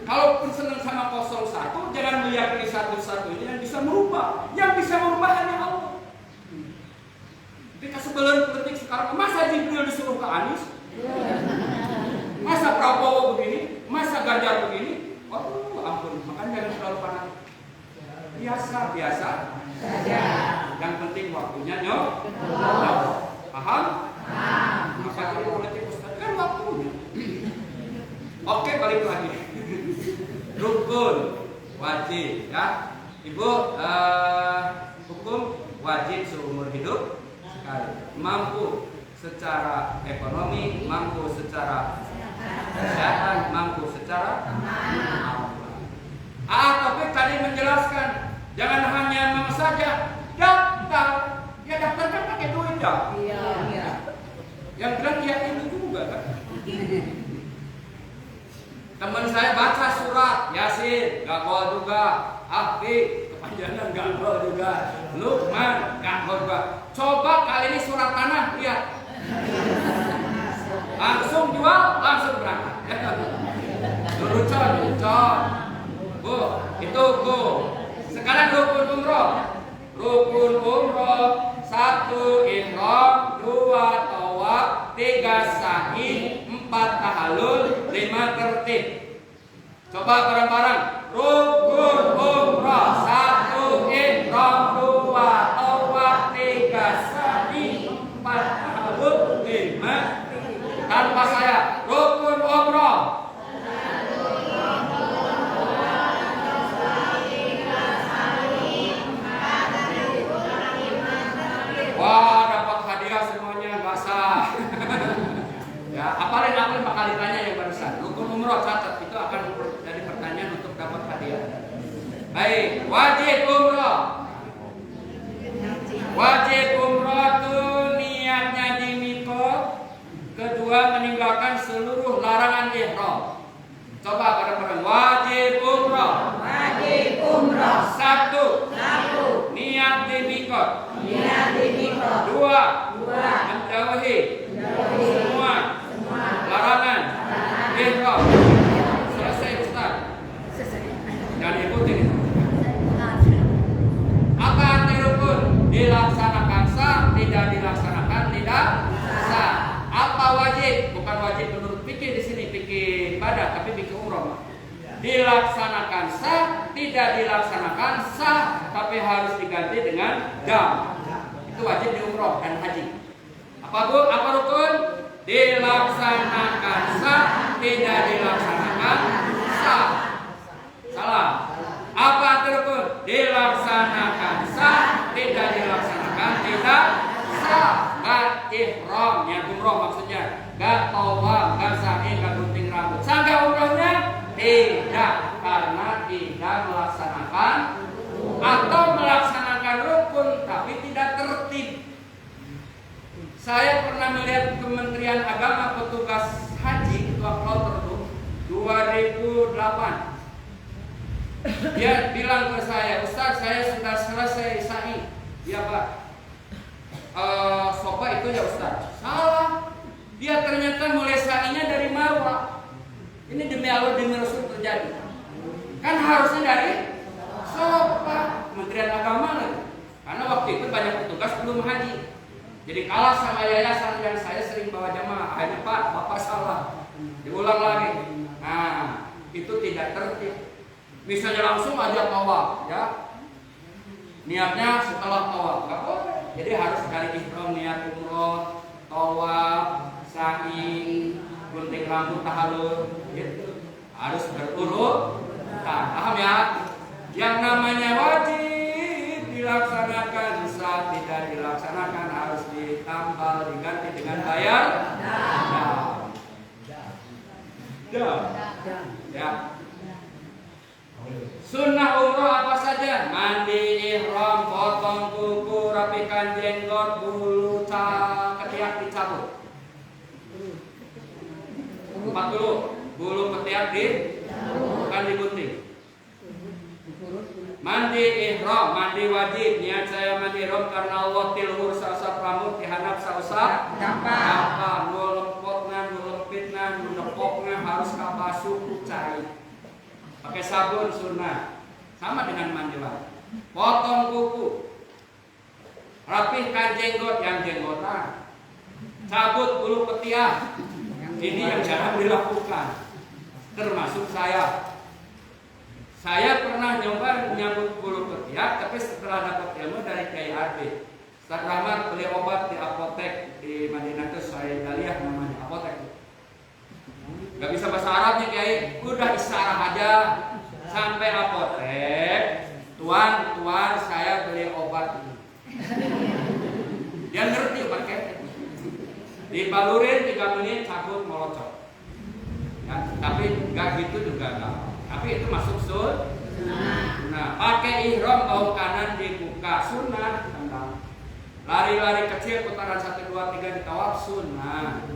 Kalaupun senang sama 01, jangan meyakini satu-satunya yang bisa merubah. Yang bisa merubah hanya Allah. Ketika sebelum politik sekarang, masa Jibril disuruh ke Anies? Masa Prabowo begini? Masa Ganjar begini? Waduh, ampun. Makanya jangan terlalu panas. Biasa saja. Yang penting waktunya nyok. Paham? Maka jadi politik Ustaz kan waktunya. Oke, balik lagi. Rukun wajib ya. Ibu hukum wajib seumur hidup sekali. Mampu secara ekonomi, mampu secara kesehatan, mampu secara Taufik tadi menjelaskan, jangan hanya mau saja daftar. Ya daftar kan pakai duit ya. Iya. Yang bilang ya itu juga kan. Teman saya baca surat Yasin, gakol juga. Ahli, kepanjangan gakol juga. Luqman, gakol juga. Coba kali ini surat tanah lihat. Langsung jual, langsung berangkat. Lucu. Bu, itu Bu. Sekarang rukun umroh. Rukun umroh 1 ihram, 2 tawaf, 3 sa'i, 4 tahallul, 5 tertib. Coba bareng-bareng. Rukun umroh 1 ihram, 2 tawaf, 3 sa'i, 4 tahallul, 5 tanpa saya. Rukun umroh. Wah, dapat hadiah semuanya basah. Ya, apalin bakal ditanya yang barusan. Rukun umroh catat, itu akan jadi pertanyaan untuk dapat hadiah. Baik, wajib umroh. Wajib umroh itu niatnya di miqat. Kedua, meninggalkan seluruh larangan ihram. Coba bareng-bareng. Wajib umroh. Wajib umroh. 1. Niat di miqat. 2. Menjauhi semua larangan dilaksanakan sah, tidak dilaksanakan tidak sah. Apa wajib? Bukan wajib menurut fikih di sini, fikih ibadah, tapi fikih umroh. Dilaksanakan sah, tidak dilaksanakan sah, tapi harus diganti dengan dam. Itu wajib di umroh dan haji. Apa Bu? Apa rukun? Dilaksanakan sah, tidak dilaksanakan sah. Salah. Apa itu rukun? Dilaksanakan sah, tidak dilaksanakan tidak sah. Gak ihram, yang umroh maksudnya. Gak tawaf, gak sa'i, gak gunting rambut. Sah gak umrohnya? Tidak, karena tidak melaksanakan atau melaksanakan rukun tapi tidak tertib. Saya pernah melihat Kementerian Agama petugas haji ketua kloter 2008. Dia bilang ke saya, Ustaz, saya sudah selesai sa'i. Iya Pak. Sofa itu ya Ustaz. Salah. Dia ternyata mulai sa'inya dari Marwah. Ini demi Allah demi Rasul terjadi. Kan harusnya dari Sofa, Kementerian Agama lagi. Karena waktu itu banyak petugas belum haji. Jadi kalah sama yayasan yang saya sering bawa jamaah. Akhirnya Pak, Bapak salah. Diulang lagi. Nah, itu tidak tertib. Misalnya langsung aja tawaf, ya. Niatnya setelah tawaf, nggak boleh. Jadi harus dari ihram niat umroh, tawaf, sa'i, gunting rambut, tahallul, gitu. Harus berurut. Paham ya? Yang namanya wajib dilaksanakan, sah tidak dilaksanakan harus ditambal diganti dengan bayar. Ya. Sunnah umroh apa saja? Mandi, ihram, potong kuku, rapikan jenggot, bulu ketiak dicabut. 40. Bulu ketiak bukan digunting. Mandi ihram, mandi wajib. Niat saya mandi ihram karena Allah tilhur sausap rambut dihanap sausap apa nu lempotna, nu lempitna, nu nepokna harus kabasuh kucai. Pakai sabun sunnah. Sama dengan mandi wajib. Potong kuku. Rapihkan jenggot yang jenggotan. Cabut bulu ketiak. Ini yang jarang dilakukan. Termasuk saya. Saya pernah nyoba nyabut bulu ketiak, tapi setelah dapat ilmu dari Kiai Arbi. Ustaz Rahmat beli obat di apotek di Madinah itu saya Daliah namanya apotek. Gak bisa bahasa Arabnya Kiai, udah isyarah aja sampai apotek. Tuan, saya beli obat ini. Dia ngerti pakai. Dibalurin 3 menit cabut molocok. Ya, tapi nggak gitu juga nggak. Tapi itu masuk sunnah. Nah, pakai ihram bahu kanan dibuka sunnah. Lari-lari kecil putaran 1, 2, 3 di tawaf sunnah.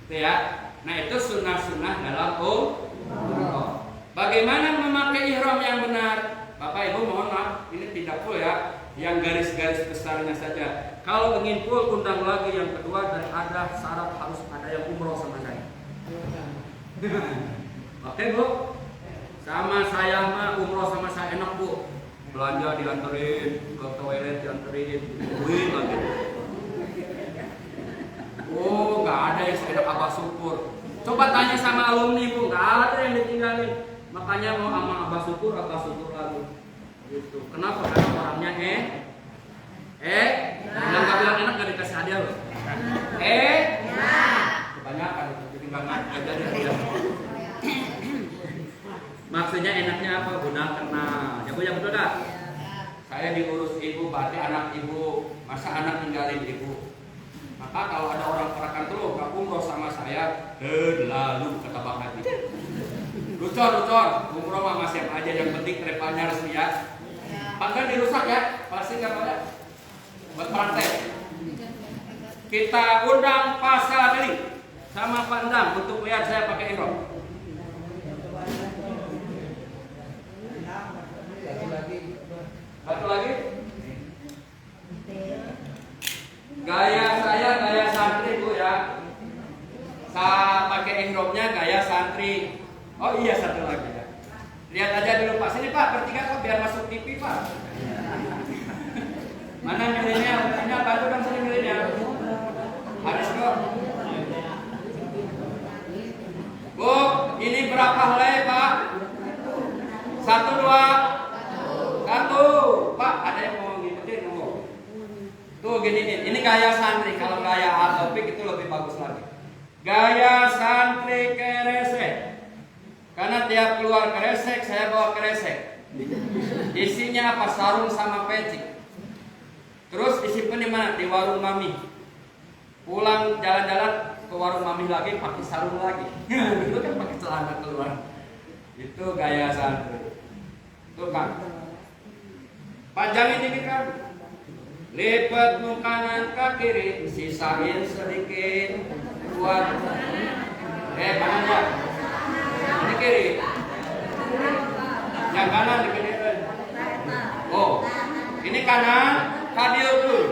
Itu ya. Nah itu sunnah-sunnah dalam umroh. Bagaimana memakai ihram yang benar? Bapak Ibu mohon maaf, ini tidak full ya. Yang garis-garis besarnya saja. Kalau ingin full undang lagi yang kedua dan ada syarat harus ada yang umroh sama saya. Oke Bu, sama saya mah umroh sama saya enak Bu. Belanja dianterin, ke toilet dianterin, duit lagi. Oh, nggak ada yang seenak Abah Syukur. Coba tanya sama alumni Bu, nggak ada yang ditinggalin. Makanya mau sama Abah Syukur lagi. Gitu. Kenapa? Karena orangnya bilang nggak bilang enak nggak dikasih hadiah loh. Kebanyakan itu jadi nggak jadi hadiah. Maksudnya enaknya apa? Guna kenal. Ya Bu, ya betul dah. Saya diurus ibu, berarti anak ibu. Masa anak tinggalin ibu? Maka kalau ada orang perakan telur gak umroh sama saya, lalu kata Bang Haji. Lucor, umroh mah siap aja, yang penting trepannya resmi ya. Bahkan dirusak ya, pasti gak boleh. Buat praktek. Kita undang Pak Sadri sama Pak Endang untuk lihat saya pakai ihram. Satu lagi. Gaya saya gaya santri Bu ya. Saya pakai ihramnya gaya santri. Oh iya, satu lagi ya. Lihat aja dulu Pak. Sini Pak, bertiga kok biar masuk TV Pak. Mana milenial? Ini bantu dong sini milenial. Habis kok. Bu, ini berapa helai Pak? 1, 2, 1. Pak, ada yang mau ngikutin ngomong. Tuh gini nih, ini gaya santri. Kalau gaya atopik itu lebih bagus lagi. Gaya santri keresek. Karena tiap keluar keresek, saya bawa keresek. Isinya apa? Sarung sama peci. Terus disimpan di mana? Di warung mami. Pulang jalan-jalan ke warung mami lagi pakai sarung lagi. Itu kan pakai celana keluar. Itu gaya santri. Tuh kan. Panjangin dikit kan. Lipat muka kanan ke kiri, sisain sedikit buat kanan ya. Ini kiri. Yang kanan dikedepan. Oh, ini kanan, kadil dulu.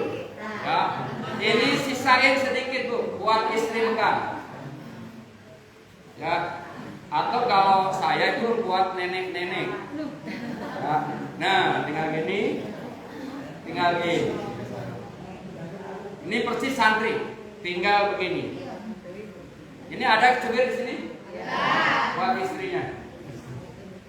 Ya, ini sisain sedikit tuh buat istri makan. Ya, atau kalau saya itu buat nenek-nenek. Ya. Nah, tinggal gini, tinggal gini. Ini persis santri, tinggal begini. Ini ada cubir di sini? Ya. Buat istrinya.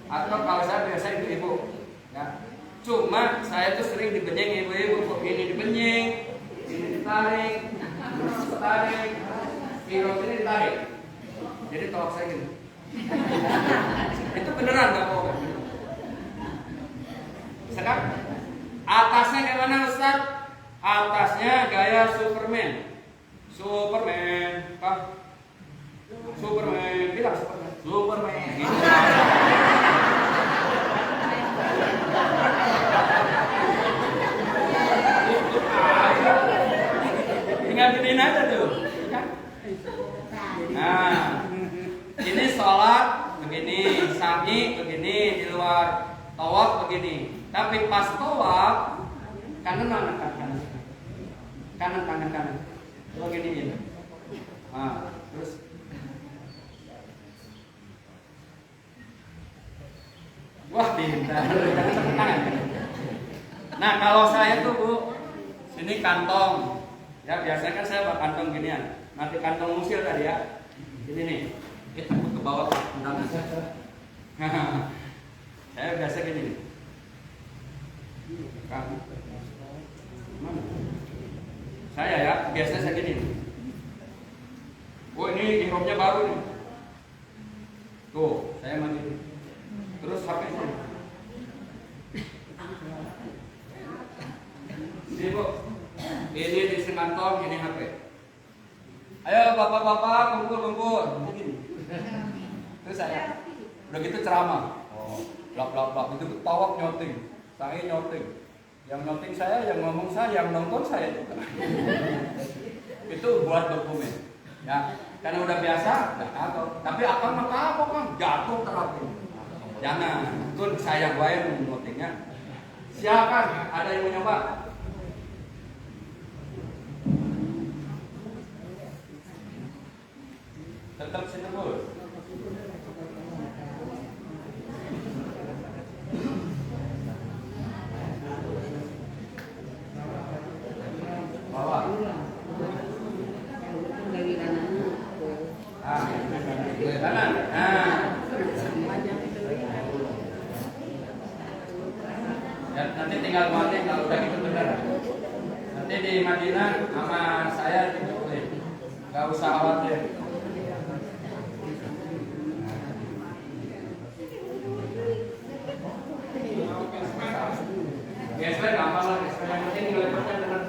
Atau kalau saya biasa ibu-ibu. Ya. Cuma saya tuh sering dibenyeng ibu-ibu. Ini dibenyeng, ini ditarik, ini ditarik, pirot ini ditarik. Jadi tolak saya gini. Itu beneran nggak bohong? Sekarang atasnya kayak mana Ustaz? Atasnya gaya Superman. Superman, Pak. Superman, bilang Superman. Superman. Gitu. Tinggal giniin aja tuh. Nah, ini sholat begini, sa'i begini, di luar tawaf begini. Tapi pas tawaf kanan kanan. Kanan tangan kanan. Coba giniin. Nah, terus wah pintar. Nah, kalau saya tuh Bu, sini kantong. Ya biasanya kan saya bawa kantong ginian. Nanti kantong musil tadi ya. Ini nih. Takut ke bawah undangan. Saya biasa gini nih. Mana? Saya ya, biasanya saya gini. Oh ini ihramnya baru nih. Tuh, saya mandi. Terus HP ini. Ini Bu, ini di kantong, ini HP. Ayo bapak-bapak kumpul. Terus saya, udah gitu ceramah. Oh, blak itu tawaf nyoting, saya nyoting. Yang nyoting saya, yang ngomong saya, yang nonton saya juga. Itu buat dokumen. Ya, karena udah biasa, nggak tahu. Tapi akan mah kapok kan, jatuh terapi. Jangan, itu saya wae nyotingnya. Silakan, ada yang mau nyoba? Tetap sini Bu. Bawa. Kanan. Ya, nanti tinggal mati kalau udah gitu benar. Nanti di Madinah sama saya dijemput. Gak usah khawatir. Gesper gampang lah, gesper yang penting lebarnya benar.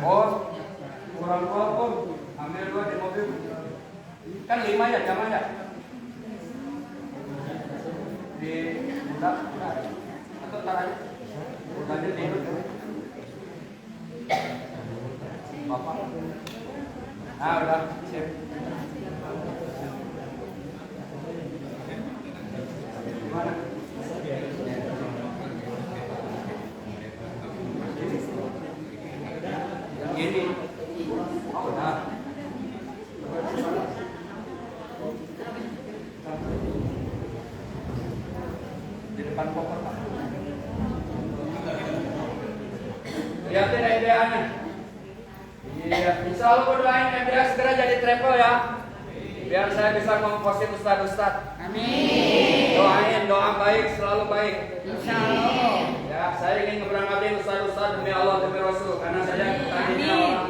Oh, kurang 2 pun, ambil 2 di mobil. Kan 5 ya, jangan ya. Di budak, atau tar aja. Budaknya tidur. Bapak. Ah, udah, siap. Gimana? MDA-nya. Iya, insya Allah berdoain MDA segera jadi travel ya. Biar saya bisa ngomposin ustad-ustad. Amin. Doain, doa baik, selalu baik. Insya Allah. Ya, saya ingin ngeberangkatin ustad-ustad demi Allah, demi Rasul. Karena saya tadinya orang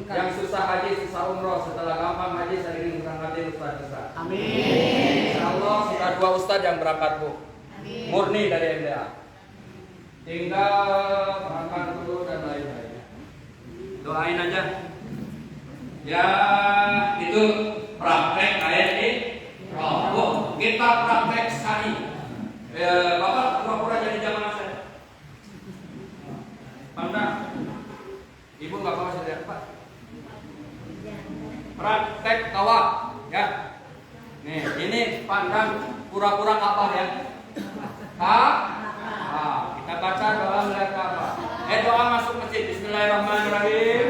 yang susah haji, susah umroh. Setelah gampang haji, saya ingin ngeberangkatin ustad-ustad. Amin. Insya Allah sudah 2 ustad yang berangkat, Bu. Amin. Murni dari MDA. Tinggal makan dulu dan lain-lain. Doain aja. Ya, itu praktek kayak ini. Oh, kita praktek sekali. Bapak pura-pura jadi jamaah saya. Pandang. Ibu nggak apa-apa saya lihat, Pak. Praktek tawaf, ya. Nih, ini pandang pura-pura kapal ya. Kita baca doa melihat Ka'bah. Doa masuk masjid. Bismillahirrahmanirrahim.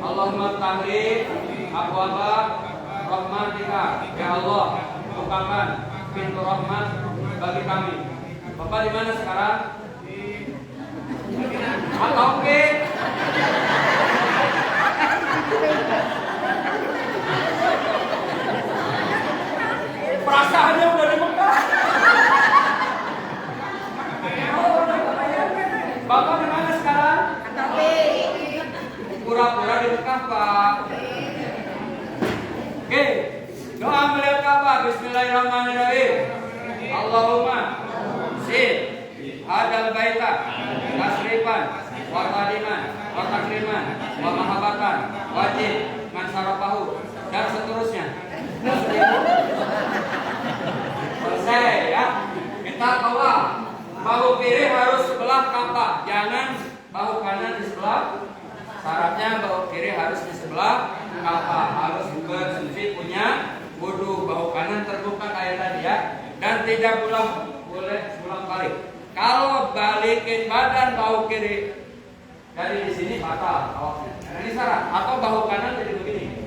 Allahumma tahri abwaba rahmatika. Ya Allah, bukakan pintu rahmat bagi kami. Bapak di mana sekarang? Oke. Perasaannya udah di Mekah. Bapak di mana sekarang? Pura-pura di Mekah, Pak. Oke, doa melihat Ka'bah. Bismillahirrahmanirrahim. Allahumma sid hadal baita tasrifan wa tadiman wa takriman wa mahabatan wajib man sarafahu dan seterusnya. Selesai ya. Kita tawaf. Bahu kiri harus sebelah Ka'bah, jangan bahu kanan di sebelah. Syaratnya bahu kiri harus di sebelah Ka'bah, harus bersuci punya wudu. Bahu kanan terbuka kayak tadi ya, dan tidak boleh pulang balik. Kalau balikin badan bahu kiri dari di sini batal tawafnya. Karena ini syarat. Atau bahu kanan jadi begini,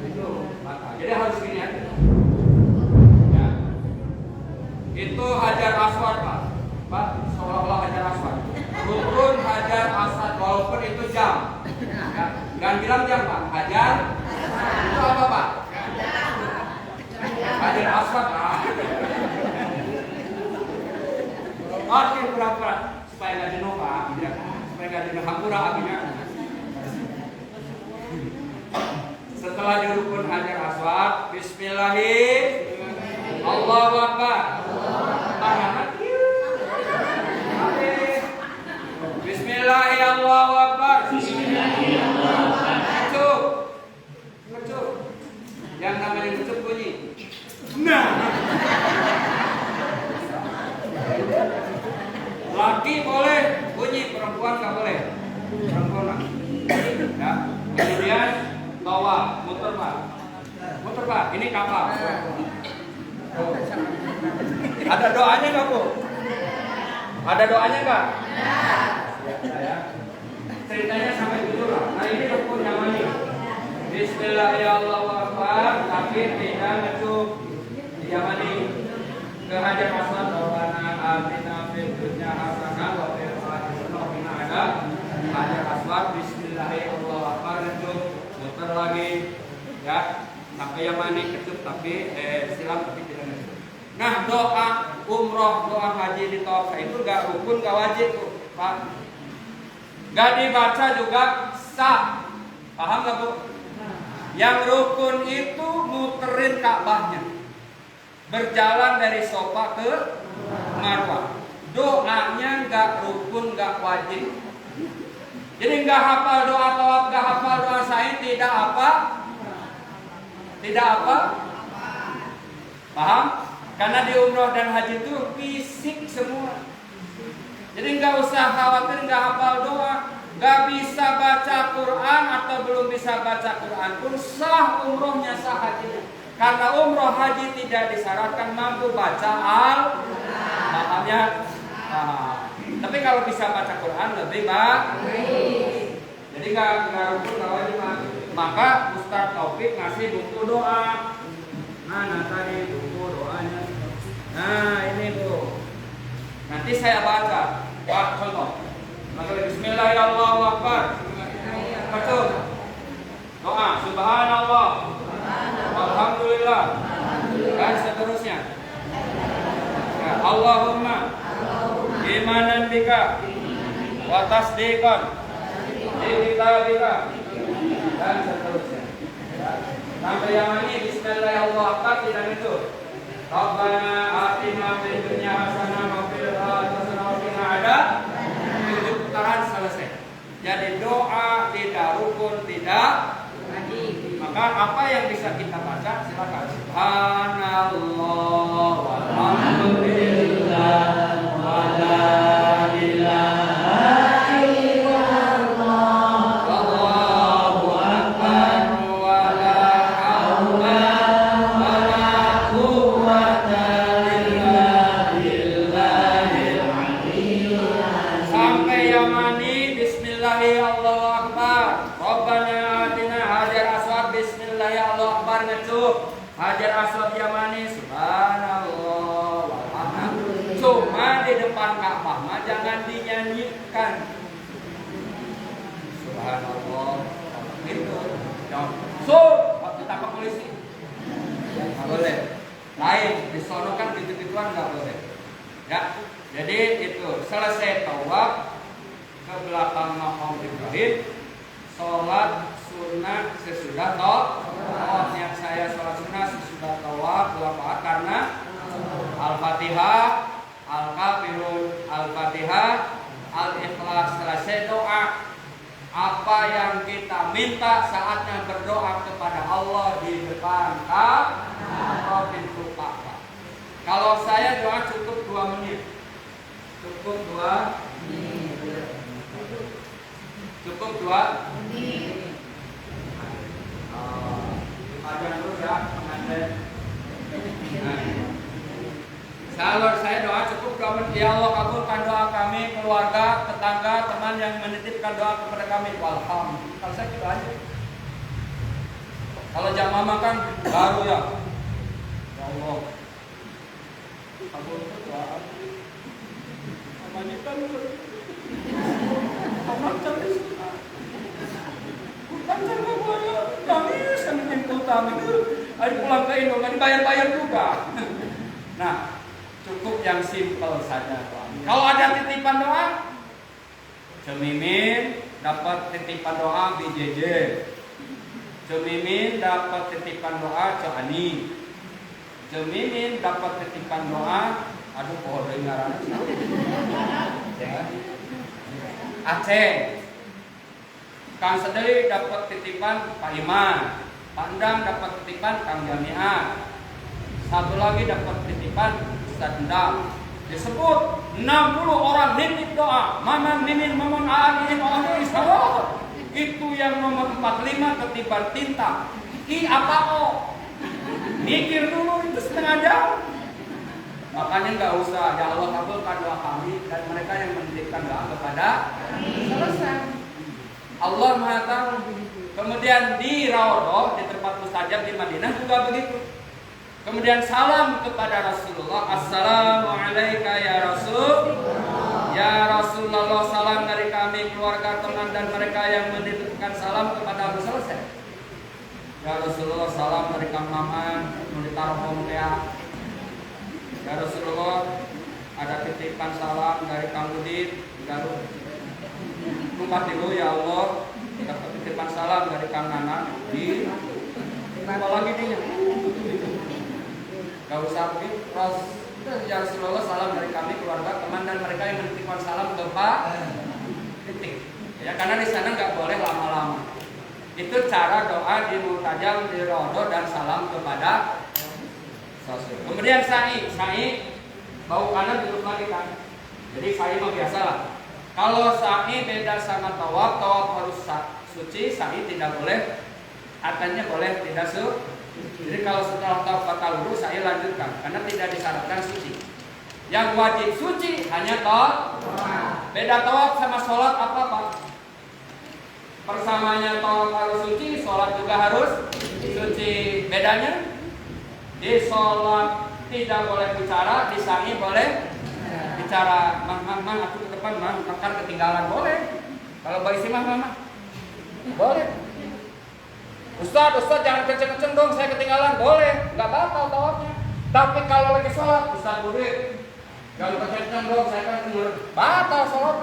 itu batal. Jadi harus gini aja. Ya. Itu Hajar Aswad, Pak. Pak, seolah-olah Hajar Aswad. Rukun Hajar Aswad, walaupun itu jam. Ya. Jangan bilang jam, Pak. Hajar itu apa, Pak? Hajar Aswad, Pak. Oke, pura-pura supaya nggak jenuh, Pak. Ya. Supaya nggak jenuh, hampura akhirnya. Setelah di rukun Hajar Aswad, Bismillahirrahmanirrahim. Allahu Akbar. Tahan. Bismillahirrahmanirrahim. Ngecup. Yang namanya ngecup bunyi. Nah. Laki boleh bunyi, perempuan nggak boleh. Perempuan nggak. Ya. Kemudian tawaf, muter Pak. Muter Pak. Ini kapal. Ada doanya nggak Bu? Ada doanya nggak? Ya. Ceritanya sampai gitu lah. Nah ini rukun yang ini. Bismillahirrahmanirrahim. Tapi tidak ngecup. Diyamani. Ke Hajar Aswad. Rabbana atina fid dunya hasanah wa fil akhirati hasanah. Ada Hajar Aswad. Bismillahirrahmanirrahim. Ngecup. Muter lagi. Ya. Sampai Yamani kecup tapi silam tapi tidak ngecup. Nah doa umroh, doa haji di tawaf itu gak rukun, gak wajib Pak. Gak dibaca juga sah. Paham gak Bu? Yang rukun itu muterin Ka'bahnya, berjalan dari Sofa ke Marwah. Doanya gak rukun, gak wajib. Jadi gak hafal doa tawaf, gak hafal doa sa'i, tidak apa? Tidak apa? Paham? Karena di umroh dan haji itu fisik semua. Jadi nggak usah khawatir nggak hafal doa, nggak bisa baca Quran atau belum bisa baca Quran pun sah umrohnya, sah hajinya. Karena umroh haji tidak disyaratkan mampu baca Al-Quran. Tapi kalau bisa baca Quran lebih baik. Jadi nggak rukun nggak wajib. Maka Ustaz Taufik ngasih buku doa. Mana tadi buku doanya? Nah ini tuh. Nanti saya baca. Pak contoh. Maka Bismillahirrahmanirrahim. musaddiqan li kitabika dan seterusnya. Ya. Sampai yang ini bismillahirrahmanirrahim tidak itu. Rabbana atina fid dunya hasanah wa fil akhirati hasanah wa qina adzabannar. Putaran selesai. Jadi doa tidak rukun, tidak wajib. Maka apa yang bisa kita baca silakan. Subhanallah walhamdulillah wala ilaha illallah wallahu akbar wala haula wala quwwata illa billahil aliyyil azim. Sampai yang mani bismillahirrahmanirrahim Allahu akbar. Rabbana atina hajar aswad bismillahirrahmanirrahim Allahu akbar ngecuk. Hajar aswad yamani subhanallah walhamdulillah. Cuma di depan Ka'bah mah jangan dinyanyikan. Subhanallah. Itu. Waktu tangkap polisi. Enggak boleh. Lain di sono kan gitu-gituan enggak boleh. Ya. Jadi itu selesai tawaf ke belakang makam Ibrahim, sholat sunnah sesudah tawaf. Yang saya sholat sunnah sesudah tawaf 2 rakaat karena Al-Fatihah, Al-Kafirun, Al-Fatihah, Al-Ikhlas selesai doa. Apa yang kita minta saatnya berdoa kepada Allah di depan Ka'bah pintu Ka'bah. Kalau saya doa cukup 2 menit. Cukup 2 menit. Cukup 2 menit. Ajan terus ya pengantin. Kalau saya doa cukup 2 menit. Ya Allah kabulkan doa kami, keluarga, tetangga, teman yang menitipkan doa kepada kami. Walhamdulillah. Kalau saya gitu aja. Kalau jamaah makan baru ya. Ya Allah. Kabulkan doa. Amanikan dulu. Amanikan dulu. Nangis kan bikin utang itu. Ayo pulang ke Indo nggak dibayar-bayar juga. Nah, cukup yang simpel saja. Kalau ada titipan doa, Cemimin dapat titipan doa BJJ. Cemimin dapat titipan doa Ani. Cemimin dapat titipan doa, aduh pohon dengaran. Aceh. Kang Sedeli dapat titipan Pak Iman, Pak Endang dapat titipan Kang Jamiah, satu lagi dapat titipan Ustaz Endang. Disebut 60 orang nitip doa. Maman, Mimin, Mamun, Aan, Iin, Oon, Isawah. Itu yang nomor 45 ketipan tinta. I apa O? Mikir dulu itu setengah jam. Makanya nggak usah. Ya Allah kabulkan doa kami dan mereka yang menitipkan doa kepada selesai. Allah Maha Tahu. Kemudian di Raudhah, di tempat mustajab di Madinah juga begitu. Kemudian salam kepada Rasulullah. Assalamualaikum ya Rasul. Ya Rasulullah, salam dari kami, keluarga, teman dan mereka yang menitipkan salam kepada Abu selesai. Ya Rasulullah, salam dari Kang Maman, Nulitarohom ya. Ya Rasulullah, ada titipan salam dari Kang Udin di Garut. Tempat dulu ya Allah, dapat titipan salam dari Kang Nana di apa lagi dia? Gak usah begitu. Ya Rasulullah, salam dari kami, keluarga, teman dan mereka yang menitipkan salam ke Pak titik. Ya karena di sana nggak boleh lama-lama. Itu cara doa di Mu'tajam, di Raudhah dan salam kepada Rasul. Kemudian sa'i bau kanan duduk lagi kan. Jadi sa'i mah biasa lah. Kalau sa'i beda sama tawaf harus suci, sa'i tidak boleh, artinya boleh tidak suci. Jadi kalau setelah tawaf batal wudu, sa'i lanjutkan karena tidak disyaratkan suci. Yang wajib suci hanya tawaf. Beda tawaf sama sholat apa Pak? Persamanya tawaf harus suci, sholat juga harus suci. Bedanya di sholat tidak boleh bicara, di sa'i boleh bicara. Mang, aku ke depan, mang, makan ketinggalan boleh. Kalau Mbak Isi mah, boleh. Ustaz jangan kenceng-kenceng dong, saya ketinggalan, boleh. Nggak batal tawafnya. Tapi kalau lagi sholat, Ustaz Budi, jangan kenceng dong, saya kan ketinggalan, batal sholat.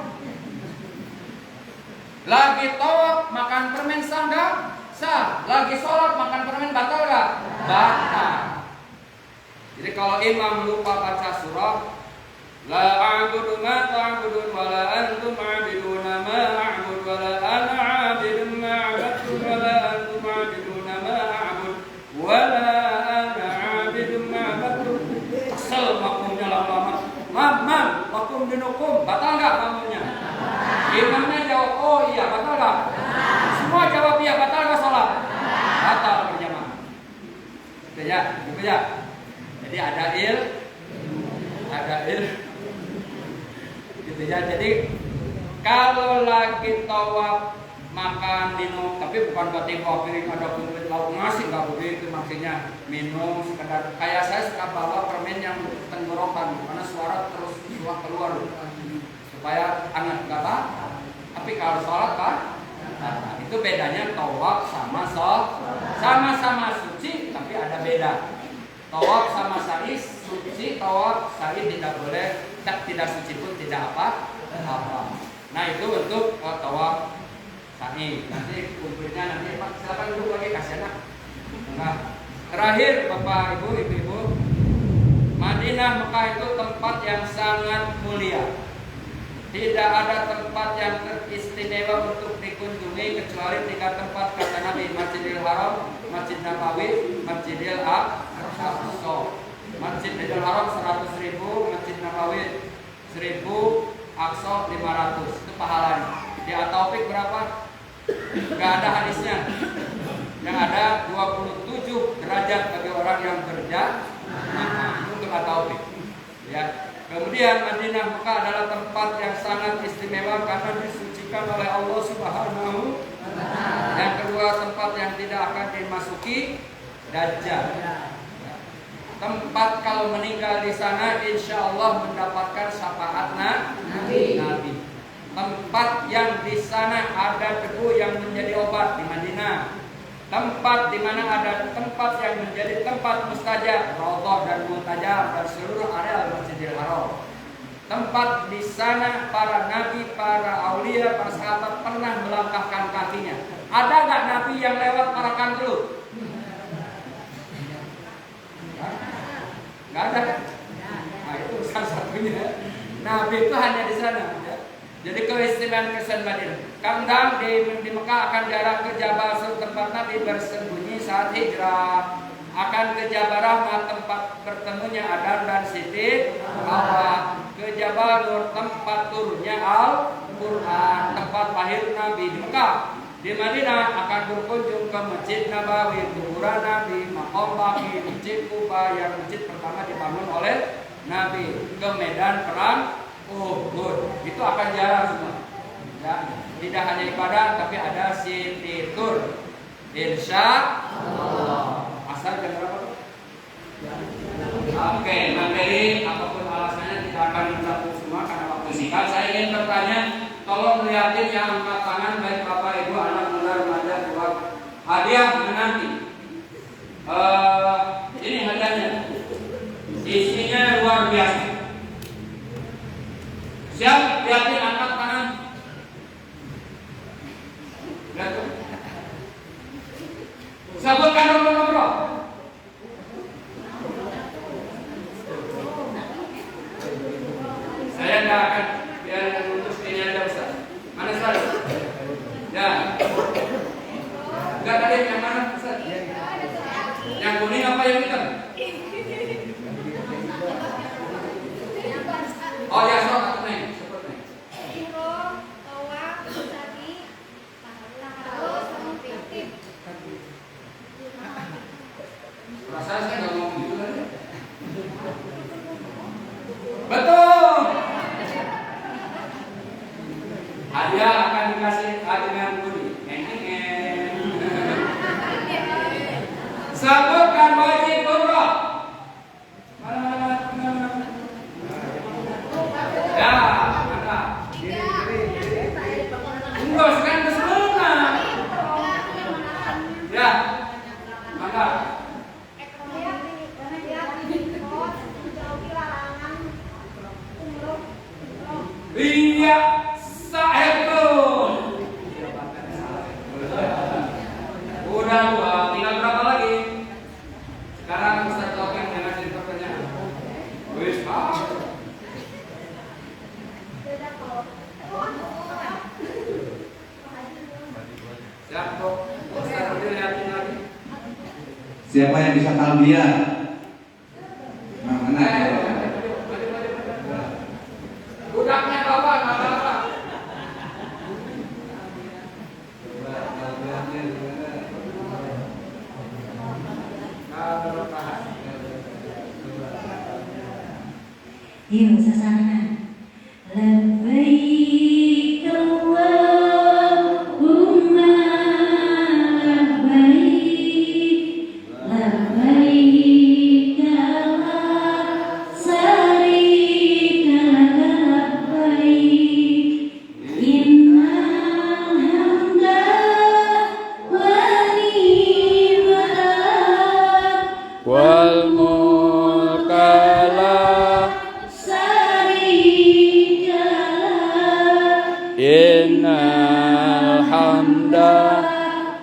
Lagi tawaf makan permen sah nggak? Sah. Lagi sholat makan permen batal nggak? Batal. Jadi kalau imam lupa baca surah, la a'budu ma ta'budun wa la antum 'abiduna ma a'budu wa la ana 'abidun ma 'abadtum wa la antum 'abiduna ma a'bud wa la ana 'abidun ma 'abadtum. Kesel makmumnya lama-lama. Mam, makum dinukum, batal nggak makmumnya? Imamnya jawab, oh iya, batal nggak? Semua jawab iya, batal nggak sholat? Batal berjamaah. Gitu ya. Jadi ada gitu ya. Jadi kalau lagi tawaf makan minum, tapi bukan berarti bawa piring ada kumplit lauk nasi, nggak begitu maksudnya. Minum sekedar kayak saya suka bawa permen yang tenggorokan karena suara terus keluar supaya hangat, nggak apa. Tapi kalau sholat Pak, itu bedanya tawaf sama suci, tapi ada beda. Tawaf sama sa'i suci, tawaf sa'i tidak boleh, tidak suci pun tidak apa. Nah itu untuk tawaf sa'i. Nanti kumpulnya nanti Pak silakan dulu lagi kasihan. Nah, terakhir Bapak Ibu, Ibu-ibu, Madinah Mekah itu tempat yang sangat mulia. Tidak ada tempat yang teristimewa untuk dikunjungi kecuali 3 tempat kata Nabi: Masjidil Haram, Masjid Nabawi, Masjidil Aqsa. Masjidil Haram 100.000, Masjid Nabawi 1.000, Aqsa 500. Itu pahalanya. Di At-Taufik berapa? Gak ada hadisnya. Yang ada 27 derajat bagi orang yang kerja. Nah, untuk At-Taufik. Ya. Kemudian Madinah Mekah adalah tempat yang sangat istimewa karena disucikan oleh Allah Subhanahu. Yang kedua, tempat yang tidak akan dimasuki Dajjal. Tempat kalau meninggal di sana insya Allah mendapatkan syafaat Nabi. Tempat yang di sana ada debu yang menjadi obat di Madinah. Tempat di mana ada tempat yang menjadi tempat mustajab, Raudhah dan Muntajab dan seluruh area Masjidil Haram. Tempat di sana para nabi, para aulia, para sahabat pernah melangkahkan kakinya. Ada nggak nabi yang lewat parakan Teluk? Nggak ada kan? Nah itu salah satunya. Nabi itu hanya di sana. Ya. Jadi keistimewaan kesan Madinah. Kandang di Mekah akan jarak ke Jabal Sur tempat Nabi bersembunyi saat hijrah. Akan ke Jabal Rahmah tempat bertemunya Adam dan Siti Hawa. Ke Jabal Nur tempat turunnya Al-Quran, tempat lahir Nabi di Mekah. Di Madinah akan berkunjung ke Masjid Nabawi, kuburan Nabi, Maqam Baqi, Masjid Kuba yang masjid pertama dibangun oleh Nabi. Ke medan perang Uhud. Itu akan jalan semua. Ya, tidak hanya ibadah tapi ada sintitur. Insya Allah. Asal jam berapa? Oke, materi apapun alasannya tidak akan mencakup semua karena waktu singkat. Saya ingin bertanya, tolong lihatin yang angkat tangan baik Bapak Ibu, anak muda, remaja, tua. Hadiah menanti. Ini hadiahnya. Isinya luar biasa. Siap, lihatin angkat tangan. Lihat tuh. Sebutkan nomor-nomor. Saya tidak akan biar untuk ini ada Ustaz. Mana Ustaz? Ya. Enggak tadi yang mana Ustaz? Yang kuning apa yang hitam? Oh ya, sok atau neng? Perasaan saya nggak ngomong gitu kan? Betul. Hadiah akan dikasih dengan bunyi. Sebutkan wajib umrah. Mana? Ya, mana? Enggak, sekarang keseluruhan. Ya, mana? Iya, sahibun. Sudah 2, tinggal berapa lagi? Sekarang Ustaz Taufik yang ngasih pertanyaan. Wis, Pak. Siap, Dok. Ustaz Adil lihatin lagi. Siapa yang bisa talbiyah? Nah, mana? Budaknya bawa, nggak apa-apa. Yuk sesama. Labbaik Allahumma labbaik, labbaik la syarika laka labbaik, innal hamda wan ni'mata Wal mulkala innal hamda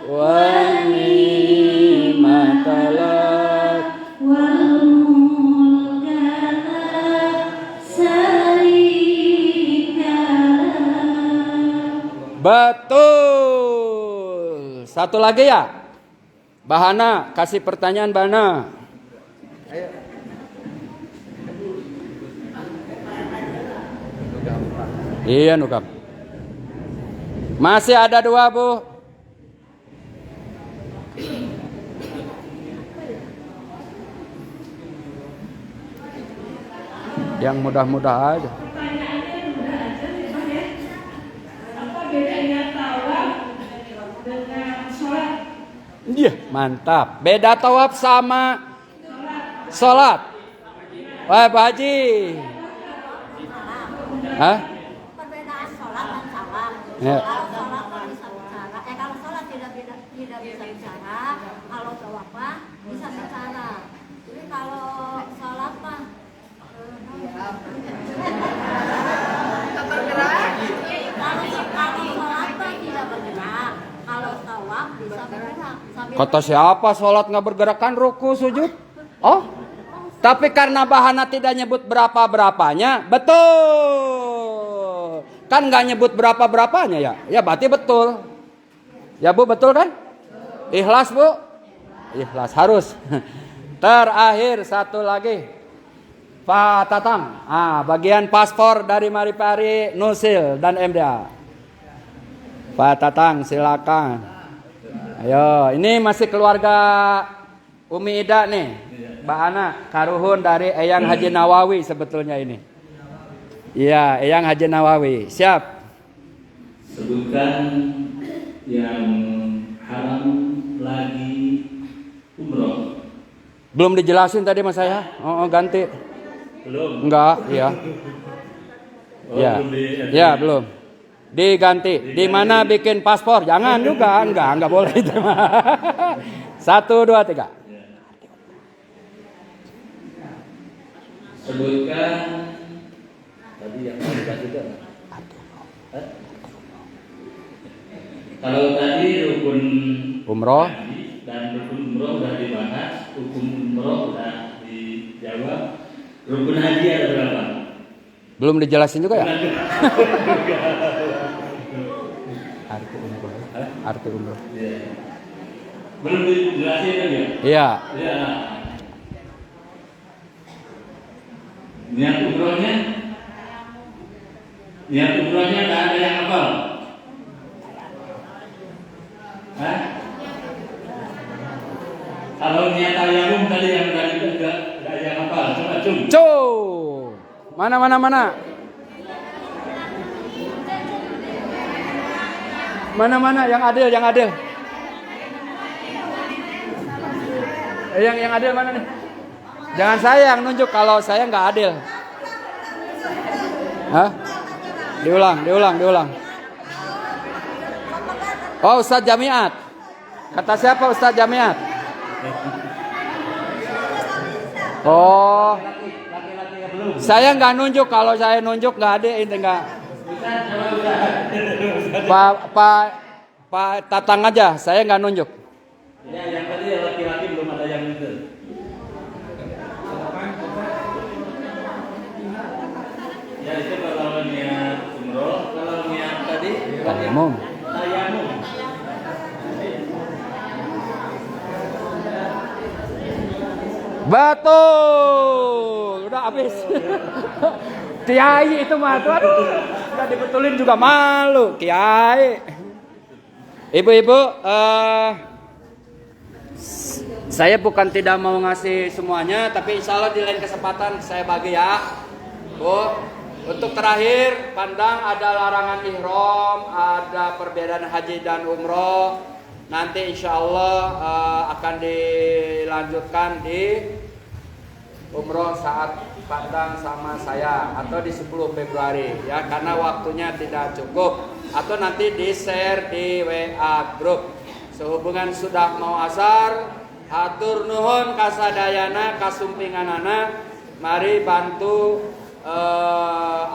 wa ni'mata lak. Betul. Satu lagi ya. Bahana kasih pertanyaan Bana. Ayo. Iya nukam. Masih ada 2 Bu. Yang mudah-mudah aja. Apa bedanya tawaf dengan sholat? Iya, mantap. Beda tawaf sama sholat. Wah, Pak Haji. Hah? Perbedaan sholat dan tawaf. Ya. Kalau sholat bisa bicara, kalau sholat tidak bisa bicara, kalau tawaf bisa bicara. Jadi kalau sholat mah kalau sholat mah tidak bergerak, kalau tawaf bisa bergerak. Kata siapa sholat nggak bergerak kan ruku sujud? Oh, tapi karena Bahana tidak nyebut berapa-berapanya, betul. Kan nggak nyebut berapa-berapanya ya? Ya berarti betul. Ya Bu, betul kan? Ikhlas Bu? Ikhlas harus. Terakhir satu lagi. Pak Tatang, bagian paspor dari Maripari, Nusil dan MDA. Pak Tatang, silakan. Ayo, ini masih keluarga Umi Ida nih, Mbak Ana, karuhun dari Eyang Haji Nawawi sebetulnya ini. Iya, Eyang Haji Nawawi, siap. Sebutkan yang haram lagi umroh. Belum dijelasin tadi mas saya. Oh, ganti. Belum. Enggak, iya. Oh, Ya, belum ya belum. Diganti. Di mana bikin paspor? Jangan juga, enggak boleh itu. 1, 2, 3. Sebutkan tadi yang tadi juga. Kalau tadi rukun Umroh. haji dan rukun umroh sudah dibahas, hukum umroh sudah dijawab. Rukun haji ada berapa? Belum dijelasin juga ya? Bukan. Arti umroh. Arti umroh. Ya. Belum dijelasin kan ya? Iya. Ya. Niat umrohnya nggak ada yang hafal. Hah? Kalau niat tayamum tadi yang tadi enggak ada yang hafal. Coba cum. Mana? Mana yang adil? Yang adil mana nih? Jangan saya yang nunjuk kalau saya nggak adil. Hah? Diulang. Oh, Ustadz Jamiat. Kata siapa Ustadz Jamiat? Oh, saya nggak nunjuk. Kalau saya nunjuk nggak ada ini nggak. Pak Tatang aja. Saya nggak nunjuk. Ya, yang tadi laki-laki belum ada yang itu. Ya itu kalau niat umroh, kalau niat tadi Tayamum. tayamum. Betul, udah habis. Kiai itu mah tuh, aduh, udah dibetulin juga malu, Kiai. Ibu-ibu, saya bukan tidak mau ngasih semuanya, tapi insya Allah di lain kesempatan saya bagi ya, Bu. Untuk terakhir, pandang ada larangan ihram, ada perbedaan haji dan umroh. Nanti insya Allah akan dilanjutkan di umroh saat pandang sama saya atau di 10 Februari ya, karena waktunya tidak cukup, atau nanti di share di WA grup. Sehubungan sudah mau asar, hatur nuhun kasadayana kasumpinganana, mari bantu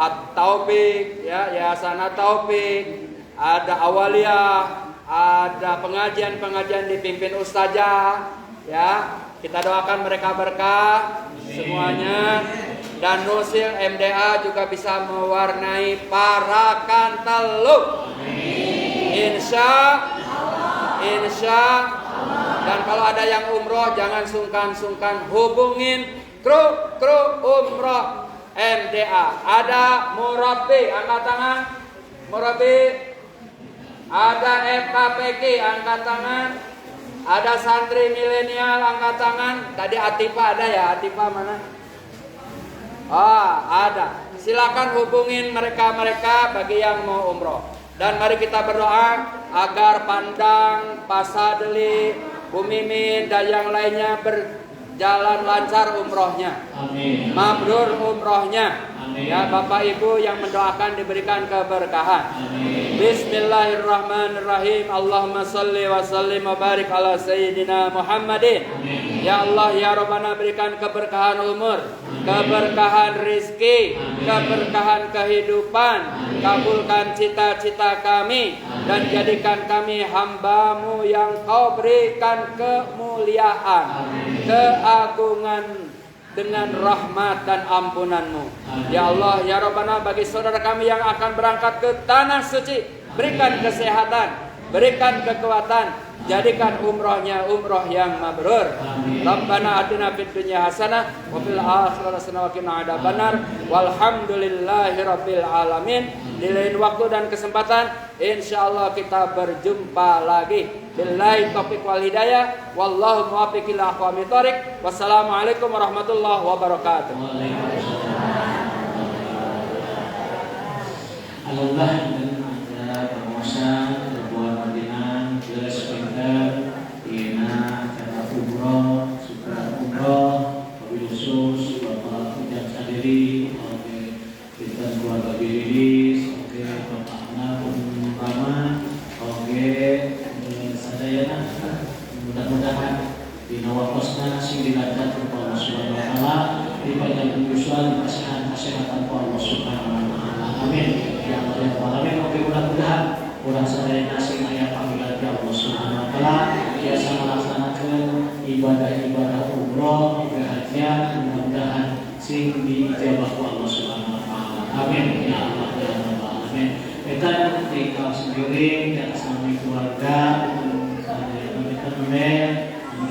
At-Taufik ya, Yayasan At-Taufik, ada awaliyah, ada pengajian-pengajian dipimpin ustazah ya. Kita doakan mereka berkah semuanya, dan Nusil MDA juga bisa mewarnai Parakan Teluk. Insya dan kalau ada yang umroh jangan sungkan-sungkan hubungin kru umroh MDA. Ada murabi, angkat tangan. Murabi. Ada FKPK, angkat tangan. Ada santri milenial, angkat tangan. Tadi Atifa ada ya? Atifa mana? Ada. Silakan hubungin mereka bagi yang mau umroh. Dan mari kita berdoa agar Pandang, Pasadeli, Bumimin dan yang lainnya berjalan lancar umrohnya. Amin. Mabrur umrohnya. Amin. Ya, Bapak Ibu yang mendoakan diberikan keberkahan. Amin. Bismillahirrahmanirrahim. Allahumma salli wa sallim wa barik ala Sayyidina Muhammadin. Amin. Ya Allah, ya Rabbana, berikan keberkahan umur, keberkahan rizki, keberkahan kehidupan. Kabulkan cita-cita kami dan jadikan kami hamba-Mu yang Kau berikan kemuliaan, keagungan dengan rahmat dan ampunan-Mu. Ya Allah, ya Rabbana, bagi saudara kami yang akan berangkat ke tanah suci, berikan kesehatan, berikan kekuatan, jadikan umrohnya umroh yang mabrur. Rabbana atina fid dunya hasanah wa fil akhirati hasanah wa qina adzabannar. Walhamdulillahirabbil alamin. Di lain waktu dan kesempatan insyaallah kita berjumpa lagi. Billahi taufiq wal hidayah, wallahu muwaffiq ila aqwamit thoriq. Wassalamualaikum warahmatullahi wabarakatuh. Allah dan ada penguasa berbuat Madinah juga sebentar ina cara umroh suka umroh wabil khusus Bapak Ujang Sadiri, oke kita keluarga Bilis, oke Bapak anak Rama, oke sadayana, mudah-mudahan di nawakosna sing dilancar ku Allah Subhanahu wa taala, diberikan kebusuhan kesehatan ku Allah Subhanahu wa taala. Amin. Ya Allah ya Alamin. Oke, mudah-mudahan urang sadaya sing aya panggilan Allah Subhanahu wa taala biasa melaksanakan ibadah-ibadah umroh, hajian, mudah-mudahan sing diijabah ku Allah Subhanahu wa taala. Amin. Ya Allah ya Rabbal alamin. Kita di kaum sendiri dan sama keluarga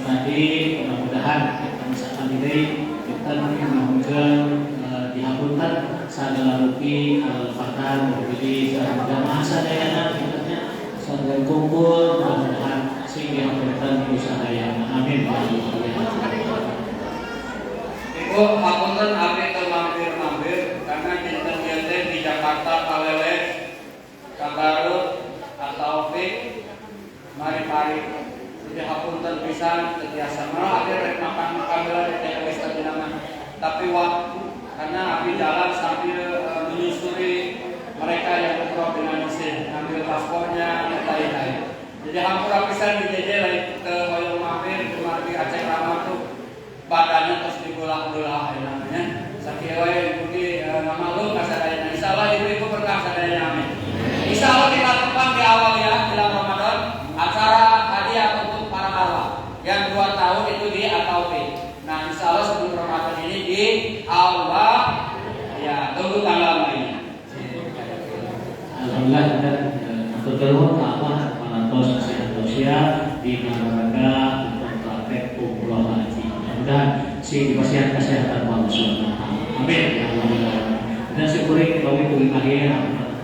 tadi mudah-mudahan kita bisa diri kita memohonkan dihampunkan segala rupi al-fatah berbudi dan jamaah sadayana kitanya sadaya kumpul mudah-mudahan sing dihampunkan usaha-nya. Amin. Ibu, hapunten abdi teu mampir-mampir karena jinten teh di Jakarta Kaleles, Kagarut, At-Taufik, mari-mari. Jadi hapunten pisan ketiasa malah akhir rek makan kamera di TKWS tadi nama. Tapi waktu karena abdi jalan sambil menyusuri mereka yang umroh dengan mesin, ambil paspornya, lain-lain. Jadi hampura pisan di JJ lain ke hoyong mampir cuma di Aceh Rama tuh badannya terus dibelah-belah namanya. Sakieu ibu di nama lu kasadayana. Insyaallah ibu-ibu berkah sadayana amin. Insyaallah kita tepang di awal ya bulan Ramadan acara hadiah untuk para awal. Gusti Allah. Ya, tunggu tanggal mainnya. Alhamdulillah kita atur terus apa menantos nasihat dosia di masyarakat untuk praktek umroh haji. Mudah-mudahan si kepastian kesehatan Allah Subhanahu wa taala. Amin ya Allah. Dan syukuri kami kuwi mahir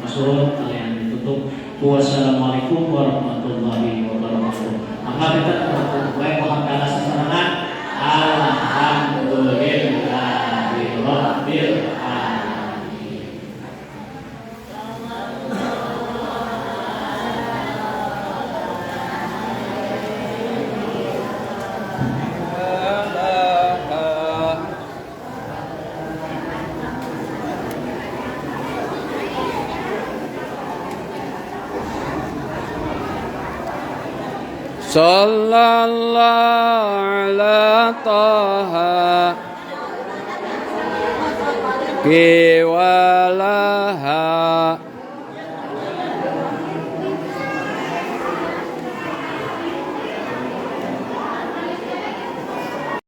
masurun kalian ditutup. Wassalamualaikum warahmatullahi wabarakatuh. Maka kita mulai mohon karena sesarangan. Alhamdulillahirabbil alamin. Sallallahu ala taha kiwa